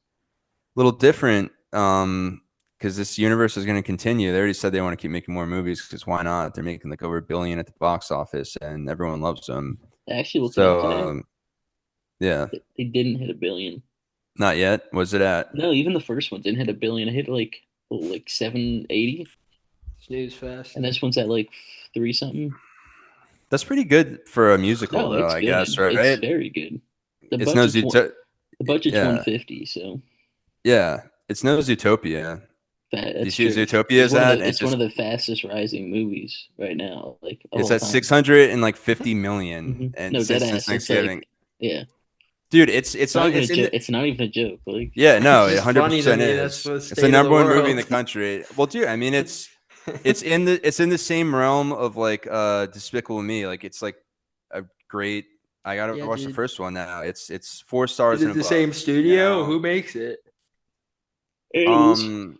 a little different. Because this universe is going to continue. They already said they want to keep making more movies because why not? They're making like over 1 billion at the box office, and everyone loves them. Actually, looking up So today, yeah, they didn't hit a billion. not yet. Was it at? No, even the first one didn't hit a billion. It hit like 780, Snooze fest. and this one's at like three something. That's pretty good for a musical, No, though, it's I guess, good. It's right? very good. The It's no budget's one. Zootopia. The budget's Yeah, 150, so yeah. It's no Zootopia. Do you that's see what true. Zootopia is at? It's one of the fastest rising movies right now, like of It's all at time. 650 million, and No, dead since this ass. It's like, Thanksgiving, yeah, dude, it's on. It's in the. It's not even a joke. Like, Yeah, It's no, it just funny to 100% me. That's is. the It's the state of the number one movie in world. the country. Well, dude, I mean, it's in the same realm of like Despicable Me. Like it's like a great. I gotta Yeah, watch the dude. first one now. It's 4 Is stars and it the above. same You studio? know, Who makes it? animals. um,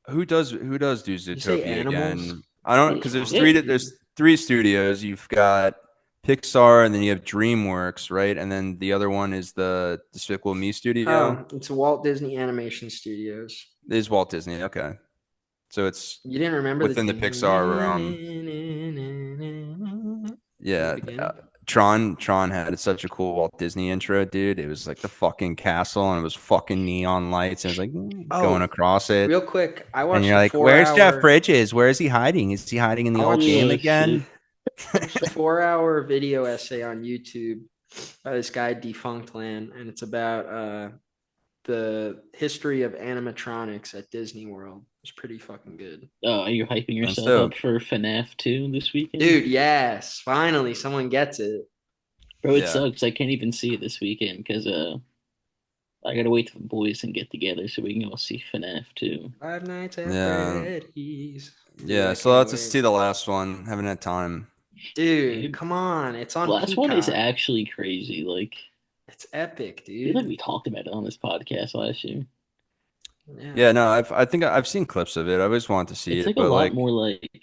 who does do You say Zootopia animals? again? I don't Yeah, because there's yeah. three studios. You've got Pixar, and then you have DreamWorks, right? And then the other one is the Despicable Me studio. Oh, it's Walt Disney Animation Studios. It is Walt Disney. Okay, so it's You didn't remember the within the Pixar realm. from the Yeah, beginning? Tron had such a cool Walt Disney intro, dude. It was like the fucking castle, and it was fucking neon lights, and it was like going Oh, across it. real quick, I And watched you're a like, four "Where's Jeff hour Bridges? Where is he hiding? Is he hiding in I the old watched game Oh shit. again?" watched a 4 hour video essay on YouTube by this guy Defunct Land, and it's about the history of animatronics at Disney World. It's pretty fucking good. Oh, are you hyping That's yourself up dope. for FNAF 2 this weekend? Dude, yes, finally someone gets it. Bro, it Yeah, sucks. I can't even see it this weekend because I gotta wait till the boys can get together so we can all see FNAF 2. Five Nights at yeah, Freddy's. Dude, yeah. I So can't let's wait. see the last one. Haven't had time. Dude, Dude, come on. It's the on last one is Peacock. actually crazy. Like, It's epic, I feel like dude. we talked about it on this podcast last year. Yeah. Yeah, no, I think I've seen clips of it. I always wanted to see It's it, like a but lot like more like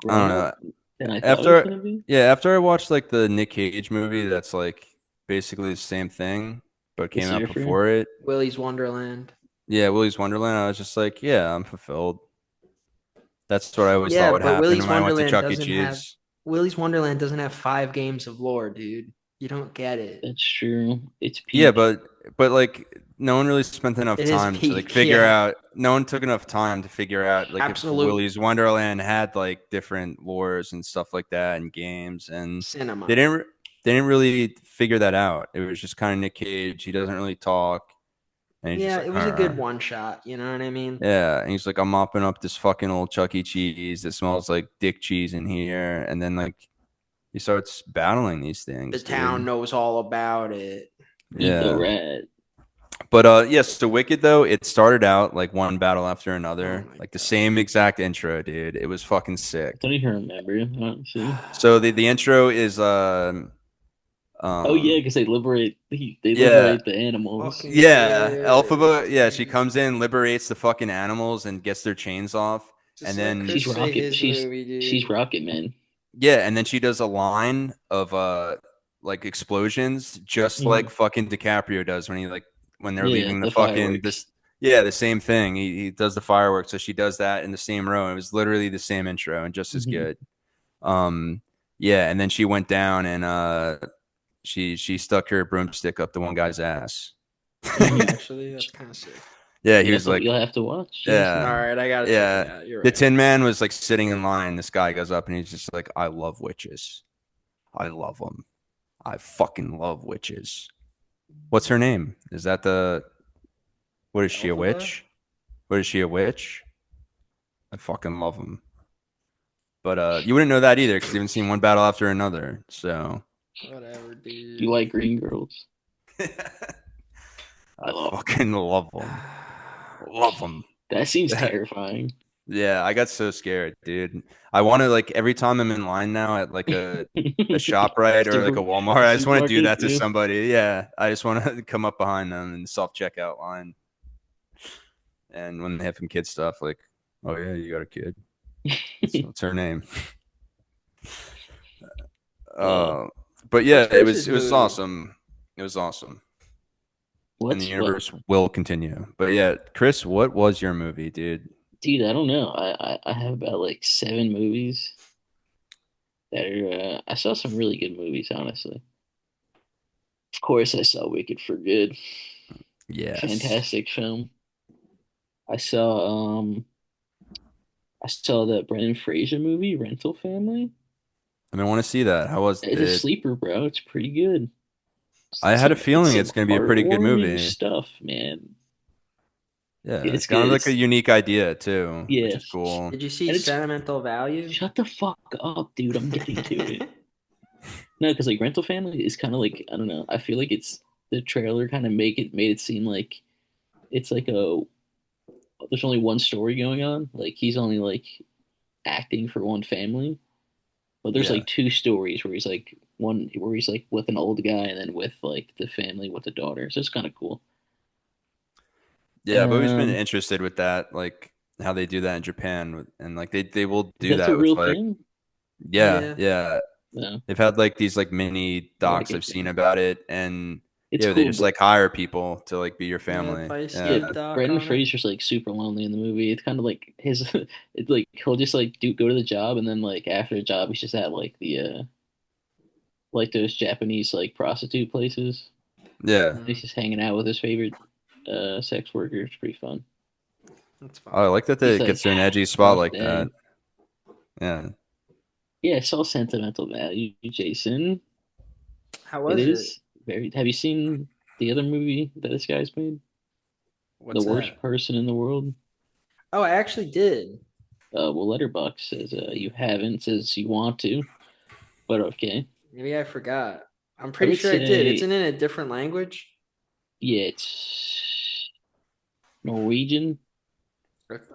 I don't grown up know. than I thought it was After gonna be. yeah, after I watched like the Nick Cage movie, that's like basically the same thing, but The came out Surfer. before it. Willy's Wonderland. Yeah, Willy's Wonderland. I was just like, yeah, I'm fulfilled. That's what I always thought Yeah, would but happen Willy's when I went to Wonderland Chuck E. doesn't have Cheese. Willy's Wonderland doesn't have 5 games of lore, dude. You don't get it. That's true. It's Yeah, peak. but like no one really spent enough It is time to like peak, figure yeah. out. No one took enough time to figure out like if Absolute Willy's Wonderland had like different lores and stuff like that and games, and they cinema. didn't re- they didn't really figure that out. It was just kind of Nick Cage. He doesn't really talk, and he's just Yeah, like, it was a good "Arr." one shot, you know what I mean? Yeah, and he's like, I'm mopping up this fucking old Chuck E. Cheese that smells like dick cheese in here, and then like he starts battling these The things, town dude. knows all about it. Eat the Yeah. rat. But yes, so Wicked though, it started out like one battle after Oh another, my like the god. same exact intro, dude. It was fucking I sick. don't even remember, honestly. So the intro is Oh yeah, um because they yeah, liberate the animals. Fucking yeah, Chris, Elphaba, yeah, she dude. comes in, liberates the fucking animals and gets their chains off, Just and let then She's Chris say Rocket. his movie, She's dude. Rocket Man. yeah, and then she does a line of like explosions just like Mhm. fucking DiCaprio does when they're Yeah, leaving the the fucking fireworks. this yeah, the same thing. He does the fireworks, so she does that in the same row. It was literally the same intro and just as Hmm. good. Um yeah, and then she went down and she stuck her broomstick up the one guy's ass. Did she Hmm. actually? That's kind of sick. Yeah, he was like, You'll have to watch. Yeah, All yeah. right, I gotta check it Yeah. out. You're The right. Tin Man was like sitting in line. This guy goes up and he's just like, I love witches. I love them. I fucking love witches. What's her name? Is that the what is she a Elphaba? witch? What is she a witch? I fucking love them. But you wouldn't know that either because you haven't seen one battle after another. So Whatever, you dude. like green girls? I I love. fucking love them. Love them. That seems terrifying. Yeah, I got so scared, dude. I want to like every time I'm in line now at like a shop right or like a Walmart, I just want to do Supermarket, that to yeah. somebody. Yeah, I just want to come up behind them in the self checkout line, and when they have some kid stuff, like, oh yeah, you got a kid. What's her name? Uh, Uh, but yeah, What's it was Chris's it was movie? awesome. It was awesome, and the what, universe will continue. But yeah, Chris, what was your movie, dude? dude? I don't know. I have about like 7 movies that are. I saw some really good movies, honestly. Of course, I saw Wicked for Good. Yes. Fantastic film. I saw I saw the Brendan Fraser movie, Rental Family. I mean, I want to see that. How was It's a it? sleeper, bro. It's pretty good. I had a It's feeling some it's going to be a pretty good heartwarming kind stuff, man. Yeah, It's it's kind of good. like a It's unique idea too, which yeah, is cool. Did you see and it's Sentimental Value? shut the fuck up, dude. I'm getting to it. No, because like Rental Family is kind of like I don't know. I feel like it's the trailer kind of make it made it seem like it's like a there's only one story going on. Like he's only like acting for one family, but there's Yeah. like two stories where he's like one where he's like with an old guy and then with like the family with the daughter. So it's kind of cool. Yeah, I've always been Um, interested with that, like how they do that in Japan, and like they will do that's a that with real like thing. yeah, Yeah. yeah. No, They've had like these like mini I gotta docs get I've seen there. about it, and It's yeah, they cool, just but like hire people to like be your Yeah, family. Feisty yeah, Yeah, did a doc Brendan on it. Fraser's like super lonely in the movie. It's kind of like his. It's like he'll just like do go to the job and then like after the job he's just at like those Japanese like prostitute places. yeah. He's Mm, just hanging out with his favorite sex worker. It's pretty fun. that's Oh, I fun. like that He's it like, gets to an edgy spot rough like day. that. Yeah. Yeah, I saw Sentimental Value, Jason. How It was it? is very. Have you seen the other movie that this guy's made? The What's worst that? person in the world. Oh, I actually did. Well, Letterbox says you haven't. Says you want to, but okay. Maybe I forgot. I'm I pretty would sure I did. It's say, in a different language. yeah, it's Norwegian.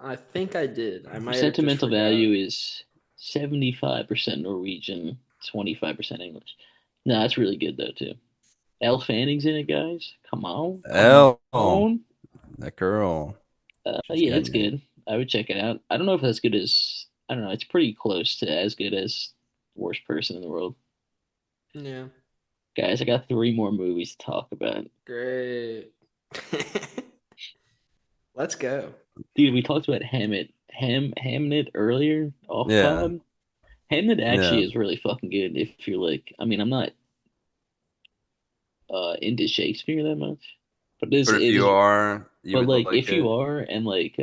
I think I did. I might have just Sentimental forgot. Value is 75% Norwegian, 25% English. No, that's really good though too. Elle Fanning's in it, guys. Come on, come Oh, on. that girl. She's Yeah, it's getting it. good. I would check it out. I don't know if that's good as I don't know. It's pretty close to as good as Worst Person in the World. Yeah. Guys, I got three more movies to talk about. Great. Let's go. Dude, we talked about Hamnet earlier off Yeah, pod. Hamnet yeah. actually is really fucking good if you're like I mean I'm not into Shakespeare that much. But But if it you is are, you but would like like if it. you are and like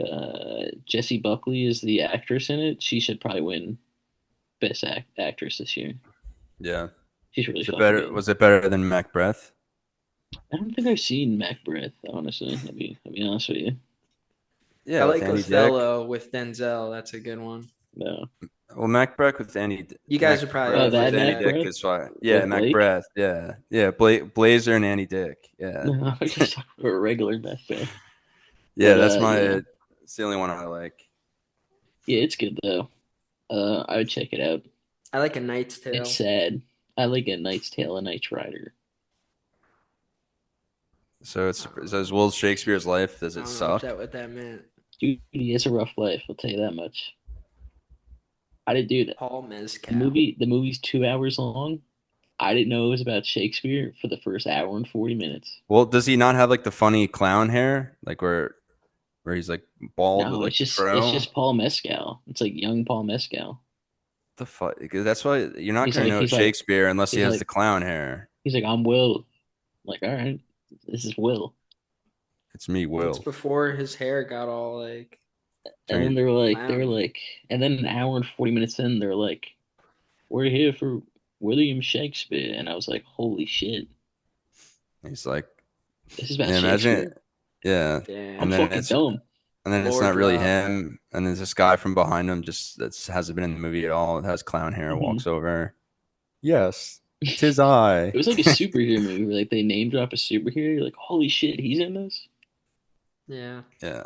Jessie Buckley is the actress in it, she should probably win actress this year. Yeah. She's really Is it fucking better? good. Was it better than Macbeth? I don't think I've seen Macbeth, honestly. I'll be honest with you. I Yeah, with like Andy Dick. Othello with Denzel. That's a good one. No. Well, Macbeth with Andy, You guys would probably Oh, Macbeth like with that Andy that. Dick Macbeth is fine. Yeah, with Blake? Macbeth. Yeah, yeah. Blazer and Andy Dick. Yeah, No, I was just talking about a regular Macbeth. yeah. But That's yeah. my. It's the only one I like. Yeah, it's good though. I would check it out. I like A Knight's It's Tale. sad. I like A Knight's Tale, A Knight's Rider. So it's Will Shakespeare's life. Does I it don't know if suck? that what that meant. Dude, he has a rough life, I'll tell you that much. I did dude, Paul Mezcal. the movie's 2 hours long. I didn't know it was about Shakespeare for the first hour and 40 minutes. Well, does he not have like the funny clown hair, like where he's like bald with No, like the it's fro? just Paul Mescal. It's like young Paul Mescal. The fuck? That's why you're not He's gonna like know it's he's like Shakespeare unless he he's has the like clown hair. he's like I'm Will. I'm like, all right, this is Will. It's me, That's Will. before his hair got all like And then Turn. they're clowny. like, and then an hour and 40 minutes in, they're like, we're here for William Shakespeare. And I was like, holy shit, He's like, this is about yeah, imagine Shakespeare? it. Yeah, I'm and Damn. then fucking dumb. it's Lore not really drop. him, and there's this guy from behind him just that hasn't been in the movie at all. It has clown hair, Hmm walks over. Yes, tis I. It was like a superhero movie where like they name drop a superhero. You're like, holy shit, he's in this. Yeah. Yeah,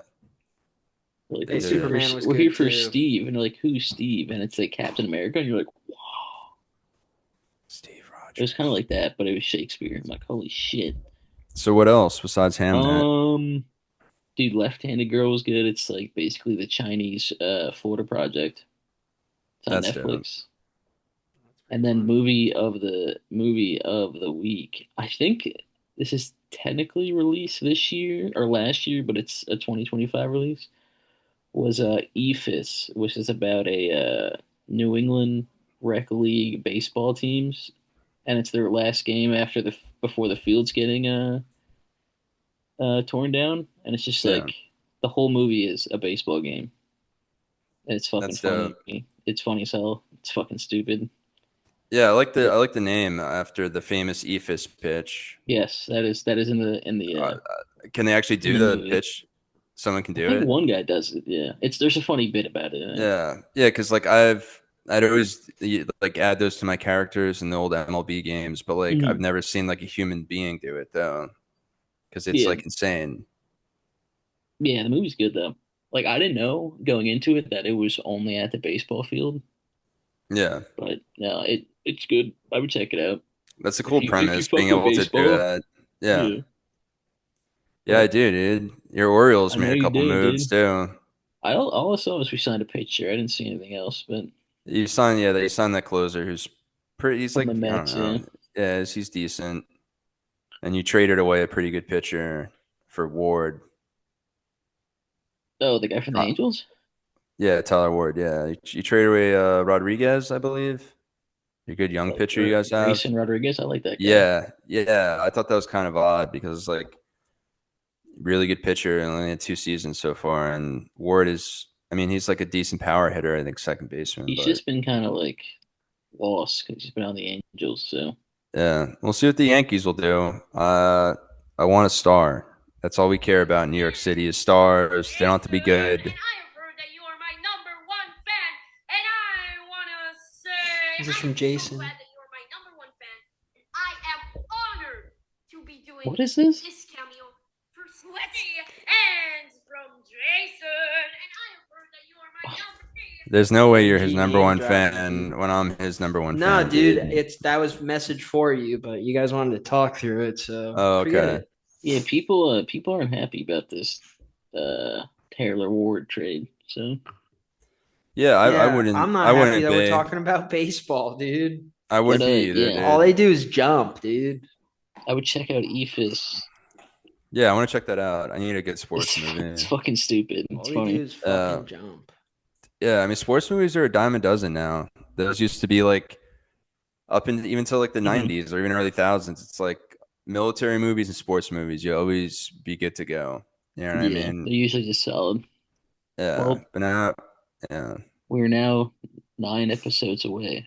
We're like, they Hey, did it. Superman was we're here good for too. Steve, and they're like, who's Steve? And it's like Captain America, and you're like, wow. Steve It was kind of Rogers. like that, but it was Shakespeare. I'm like, holy shit. So what else besides Hamnet? Um, dude, Left-Handed Girl was good. It's like basically the Chinese Florida Project. It's on That's dope. Netflix. That's pretty And then fun. movie of the week. I think this is technically released this year or last year, but it's a 2025 release. Was EFIS, which is about a New England rec league baseball teams, and it's their last game after the before the field's getting torn down, and it's just Yeah, like the whole movie is a baseball game, and it's fucking that's dope. funny. It's funny as hell. It's fucking stupid. Yeah, Yeah. I like the name after the famous Ephus pitch. Yes, that is Uh, can they actually in do the the movie. pitch? Someone can I do think it. one guy does it. Yeah, there's a funny bit about it. Yeah, yeah, because like I'd always like add those to my characters in the old MLB games, but like I've Mhm. never seen like a human being do it though, because it's Yeah, like insane. yeah. The movie's good though. Like I didn't know going into it that it was only at the baseball field, Yeah, but no, it's good. I would check it out that's a cool if you premise, being fuck with able to do baseball. that. Yeah, Yeah, yeah, I but do, dude. Your Orioles I made know a you couple did, moves dude. too. All I saw was we signed a pitcher. I didn't see anything else, but They signed that closer who's pretty. He's from the like I don't Mets, yeah. know, yeah, he's decent. And you traded away a pretty good pitcher for Ward. Oh, the guy from the Uh, Angels. yeah, Tyler Ward. Yeah, you traded away Rodriguez, I believe. A good young Oh, pitcher you guys have. Grayson Rodriguez. I like that guy. Yeah, yeah. I thought that was kind of odd because it's like really good pitcher and only had 2 seasons so far. And Ward is, I mean, he's like a decent power hitter. I think second baseman, He's but just been kind of like lost because he's been on the Angels. So yeah, we'll see what the Yankees will do. I want a star. That's all we care about in New York City is stars. They don't have to be good. This is from Jason. what is this? There's no way you're his OG number name one dropping, fan dude. when I'm his number one No, fan, dude, dude. that was message for you, but you guys wanted to talk through it, so Oh, forget okay. it. Yeah, people aren't happy about this uh Taylor Ward trade. So Yeah, Yeah, I'm not I happy wouldn't that we're be. talking about baseball, dude. I but wouldn't be either, yeah, All they dude. do is jump, dude. I would check out Ephus. Yeah, I want to check that out. I need a good sports It's movie. fucking stupid. All It's they do funny. is Uh, fucking jump. yeah, I mean, sports movies are a dime a dozen now. Those used to be like up in even till like the Hmm. 90s or even early thousands. It's like military movies and sports movies. You always be good to go. You know what I Yeah, mean? they're usually just solid. Yeah, Well, but now, yeah, we're now 9 episodes away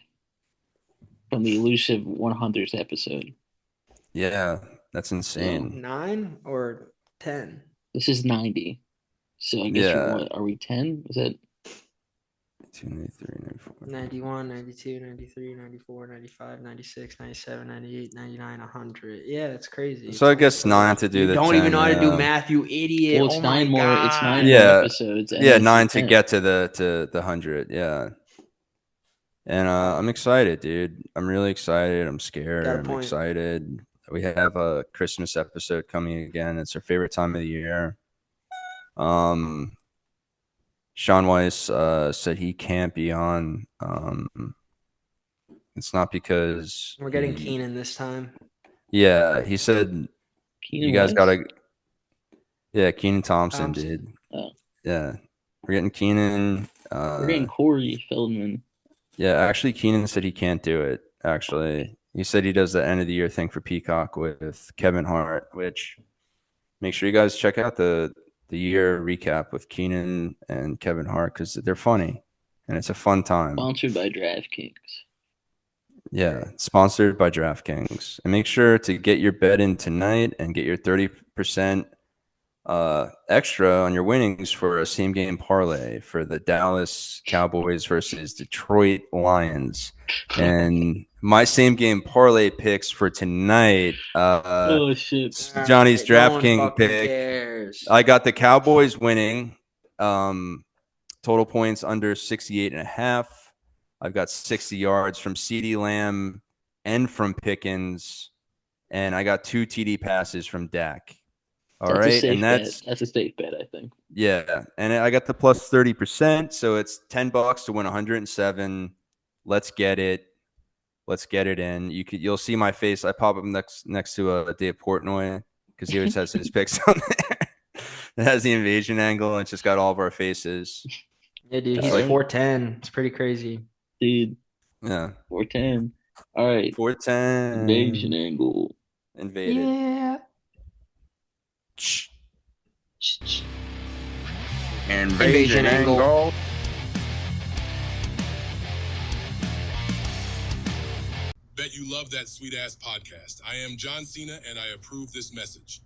from the elusive 100th episode. yeah, that's So insane. 9 or 10? this is 90. So I guess we're Yeah, what? Are we 10? Is that 293, 94. 91, 92, 93, 94, 95, 96, 97, 98, 99, 100. Yeah, it's crazy. So It's I almost guess nine like to do you the don't even 10. know how to do Yeah, math, you idiot. well? Oh It's my nine more. It's nine God. more yeah, episodes, and yeah. then it's the 9 to 10th. get to the 100. Yeah, and I'm excited, dude. I'm really excited. I'm Got scared. a I'm point. excited. We have a Christmas episode coming again. It's our favorite time of the year. Um, Sean Weiss said he can't be on. It's not because We're getting he. Keenan this time. Yeah, he said you Keenan guys West. gotta. Yeah, Keenan Thompson, Thompson. dude. Oh, Yeah, we're getting Keenan. we're getting Corey Feldman. Yeah, actually, Keenan said he can't do it. Actually, he said he does the end of the year thing for Peacock with Kevin Hart, which make sure you guys check out the year recap with Keenan and Kevin Hart because they're funny and it's a fun time. Sponsored by DraftKings. Yeah, sponsored by DraftKings. And make sure to get your bet in tonight and get your 30% extra on your winnings for a same game parlay for the Dallas Cowboys versus Detroit Lions. And my same game parlay picks for tonight, Oh shit! All Johnny's right, no one DraftKings fucking pick. cares. I got the Cowboys winning. Total points under 68.5. I've got 60 yards from CeeDee Lamb and from Pickens. And I got 2 TD passes from Dak. All That's a right. And safe bet. that's, That's a safe bet, I think. yeah. And I got the plus 30%. So it's $10 to win 107. Let's get it. Let's get it in. You'll see my face. I pop up next to a Dave Portnoy because he always has his picks on there. It has the invasion angle and it's just got all of our faces. Yeah, dude, Just he's like 4'10". It's pretty crazy. Dude, yeah, 410. All right. 410 Invasion angle. invaded. Yeah. Invasion angle. love that sweet ass podcast. I am John Cena and I approve this message.